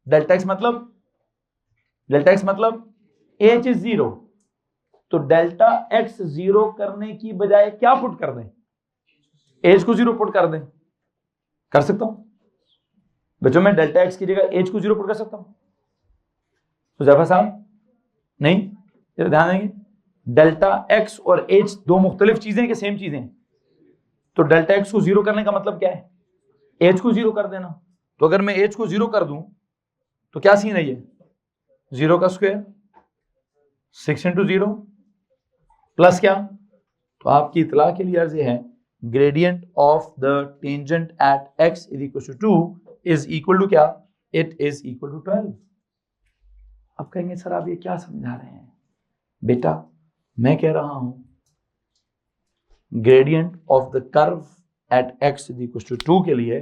Delta x मतलब h इज 0। तो डेल्टा एक्स 0 करने की बजाय क्या पुट कर दें? एज को 0 पुट कर दें। कर सकता हूं बच्चों, मैं डेल्टा एक्स की जगह एज को 0 पुट कर सकता हूं? तो जफर साहब नहीं, ये ध्यान देंगे, डेल्टा एक्स और एच 2 मुख्तलिफ चीजें कि सेम चीजें? तो डेल्टा एक्स को 0 करने का मतलब क्या है? एच को 0 कर देना। तो अगर मैं एच को 0 कर दूं तो क्या सीन है? ये 0 का स्क्वायर 6 × 0 प्लस क्या? तो आपकी इतला के लिए अर्ज है gradient of the tangent at x = 2 is equal to क्या? It is equal to 12। अब कहेंगे सर आप ये क्या समझा रहे हैं? बेटा मैं कह रहा हूं gradient of the curve at x is equal to 2 के लिए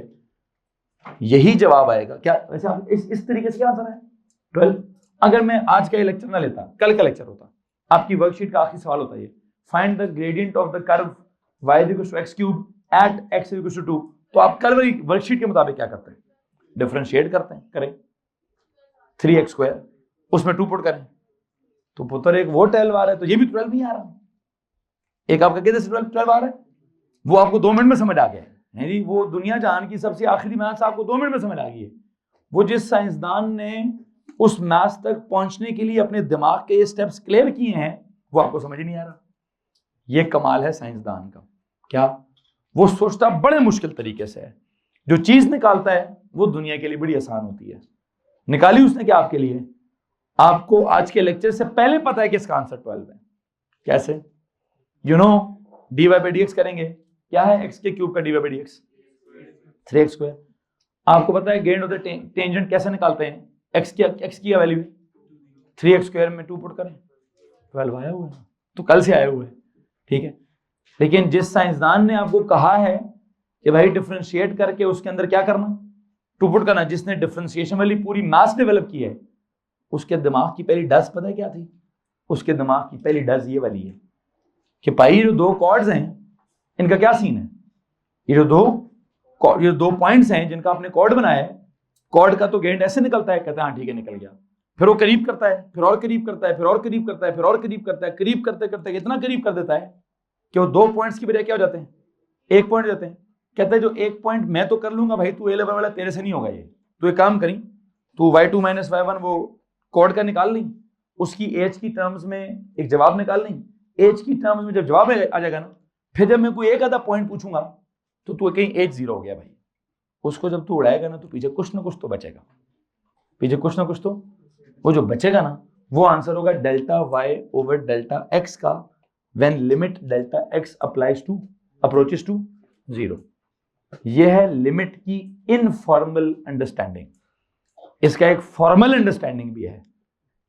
यही जवाब आएगा क्या? वैसे आप इस तरीके से क्या आंसर है 12। अगर मैं आज का ये लेक्चर ना लेता, कल का लेक्चर होता, आपकी वर्कशीट का आखिरी सवाल होता है find the gradient of the curve y is equal to x cube at x is equal to 2, तो आप कल वाली वर्कशीट के मुताबिक क्या करते हैं? डिफरेंशिएट करते हैं, करें 3x स्क्वायर, उसमें 2 पुट करें, तो पुत्र एक वो 12 आ रहा है, तो ये भी 12 नहीं आ रहा, एक आपका किधर से 12 आ रहा है, वो आपको 2 मिनट में समझ आ गया है जी। वो दुनिया जहान की सबसे आखिरी मैथ्स आपको 2 मिनट में समझ आ गई है। वो जिस साइंसदान ने उस मैथ्स तक पहुंचने के लिए अपने दिमाग के ये स्टेप्स क्लियर किए हैं, वो आपको समझ नहीं आ रहा। ये कमाल है साइंसदान का, क्या वो सोचता बड़े मुश्किल तरीके से है, जो चीज निकालता है वो दुनिया के लिए बड़ी आसान होती है। निकाली उसने क्या आपके लिए? आपको आज के लेक्चर से पहले पता है कि इसका आंसर 12 है। कैसे? You know dy by D x करेंगे, क्या है x के क्यूब का dy by D x 3x square. आपको पता है ग्रेडियंट ऑफ द टेंजेंट कैसे निकालते हैं? x की वैल्यू है 3x स्क्वायर में 2 पुट करें, 12 आया हुआ है, तो कल से आया हुआ है, ठीक है। लेकिन जिस साइंसदान ने आपको कहा है कि भाई डिफरेंशिएट करके उसके अंदर क्या करना, 2 पुट करना, जिसने डिफरेंशिएशन वाली पूरी मैथ्स डेवलप की है, उसके दिमाग की पहली डज पता है क्या थी? उसके दिमाग की पहली डज ये वाली है कि भाई जो 2 कॉर्ड्स हैं इनका क्या सीन है, ये जो दो पॉइंट्स हैं जिनका आपने कॉर्ड बनाया है, कॉर्ड का तो ग्रेडियंट ऐसे निकलता है। कहता है हाँ ठीक है निकल गया, फिर वो करीब करता है, फिर और करीब करता है, फिर और करीब करता है, फिर और करीब करता है, करीब करते करते इतना करीब कर देता है कि वो 2 पॉइंट्स की बजाय क्या हो जाते हैं, 1 पॉइंट हो जाते हैं। कहता है जो 1 पॉइंट मैं तो कर लूंगा भाई, तू ए लेवल वाला तेरे से नहीं होगा ये, तू एक काम करी, तू y2 माइनस y1 वो कॉर्ड का निकाल ली, उसकी एज की टर्म्स में एक जवाब निकाल ली, एज की टर्म्स में जब जवाब आ जाएगा ना, फिर जब मैं कोई एक आधा पॉइंट पूछूंगा तो तू कहीं एज 0 हो गया भाई, उसको जब तू उड़ाएगा ना तो पीछे कुछ ना कुछ तो बचेगा, पीछे कुछ ना कुछ तो वो जो बचेगा ना वो आंसर होगा delta y over delta x का when limit delta x applies to approaches to 0। यह है लिमिट की इनफॉर्मल अंडरस्टैंडिंग। इसका एक फॉर्मल अंडरस्टैंडिंग भी है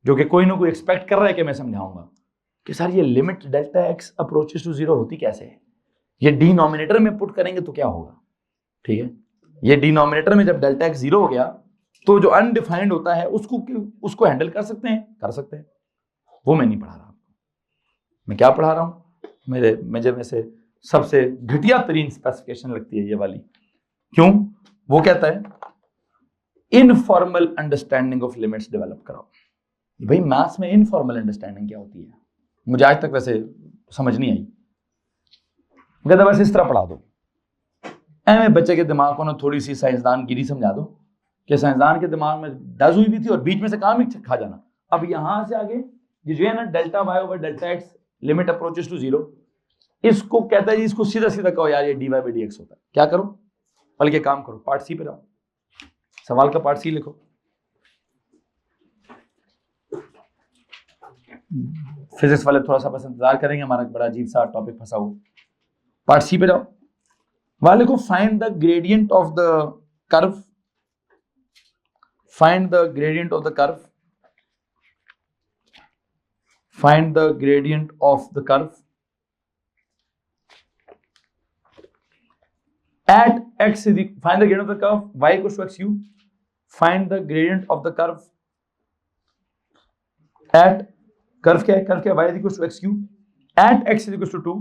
जो कि कोई ना कोई एक्सपेक्ट कर रहा है कि मैं समझाऊंगा कि सर ये limit delta x approaches to 0 होती कैसे है, ये डिनोमिनेटर में पुट करेंगे तो क्या होगा, ठीक है। ये डिनोमिनेटर में जब डेल्टा x 0 हो गया तो जो अनडिफाइंड होता है उसको हैंडल कर सकते हैं, वो मैं नहीं पढ़ा रहा आपको। मैं क्या पढ़ा रहा हूं, मुझे में से सबसे घटिया तरीन स्पेसिफिकेशन लगती है ये वाली। क्यों? वो कहता है informal understanding of limits develop कराओ। भाई मैथ्स में इनफॉर्मल अंडरस्टैंडिंग क्या होती है, मुझे आज तक वैसे समझ नहीं आई। कहता बस इस तरह पढ़ा दो, ऐसे बच्चे के दिमाग को ना थोड़ी सी साइंसदान गिरी समझा दो कि साइंसदान के दिमाग में डज हुई भी थी और बीच में से काम ही खा जाना। अब यहां से आगे ये जो है ना delta y over delta x limit approaches to 0, इसको कहता है जी इसको सीधा सीधा कहो यार ये dy बाई डी एक्स होता है। क्या करो, बल्कि काम करो, पार्ट सी पे जाओ, सवाल का पार्ट सी लिखो। फिजिक्स वाले थोड़ा सा बस इंतजार करेंगे, हमारा बड़ा अजीब सा टॉपिक फंसा हुआ। पार्ट सी पे जाओ, वहां लिखो find the gradient of the curve, find the gradient of the curve, find the gradient of the curve at x is find the gradient of the curve y equals to x cube, find the gradient of the curve at curve क्या है y is equals to x cube at x is equals to 2,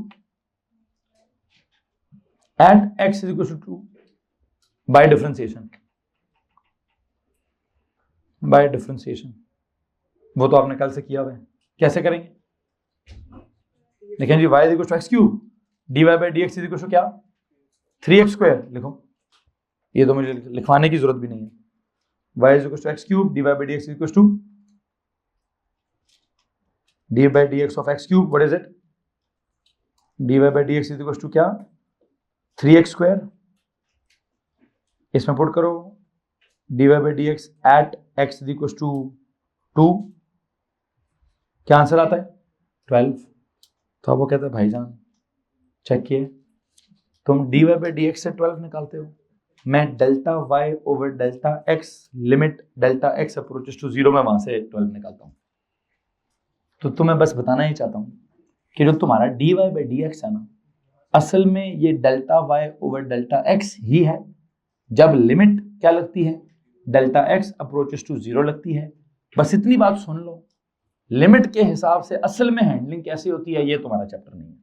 at x is equals to 2 by differentiation, वो तो आपने कल से किया हुआ है। कैसे करेंगे? लेकिन जी y is equals to x cube dy by dx is equals to क्या 3x स्क्वायर लिखो, ये तो मुझे लिखवाने की जरूरत भी नहीं है। y is equals to x cube dy by dx is equals to dy by dx of x cube, what is it, dy by dx is equals to क्या 3x स्क्वायर, इसमें पुट करो dy by dx at x is equals to 2, क्या आंसर आता है 12। तो अब वो कहता है भाईजान चेक किए, तुम dy by dx से 12 निकालते हो, मैं delta y over delta x limit delta x approaches to 0 में वहां से 12 निकालता हूं। तो तुम्हें बस बताना ही चाहता हूं कि जो तुम्हारा dy by dx है ना, असल में ये delta y over delta x ही है। जब लिमिट क्या लगती है, डेल्टा एक्स अप्रोचेस टू 0 लगती है। बस इतनी बात सुन लो, लिमिट के हिसाब से असल में हैंडलिंग कैसे होती है ये तुम्हारा चैप्टर नहीं है।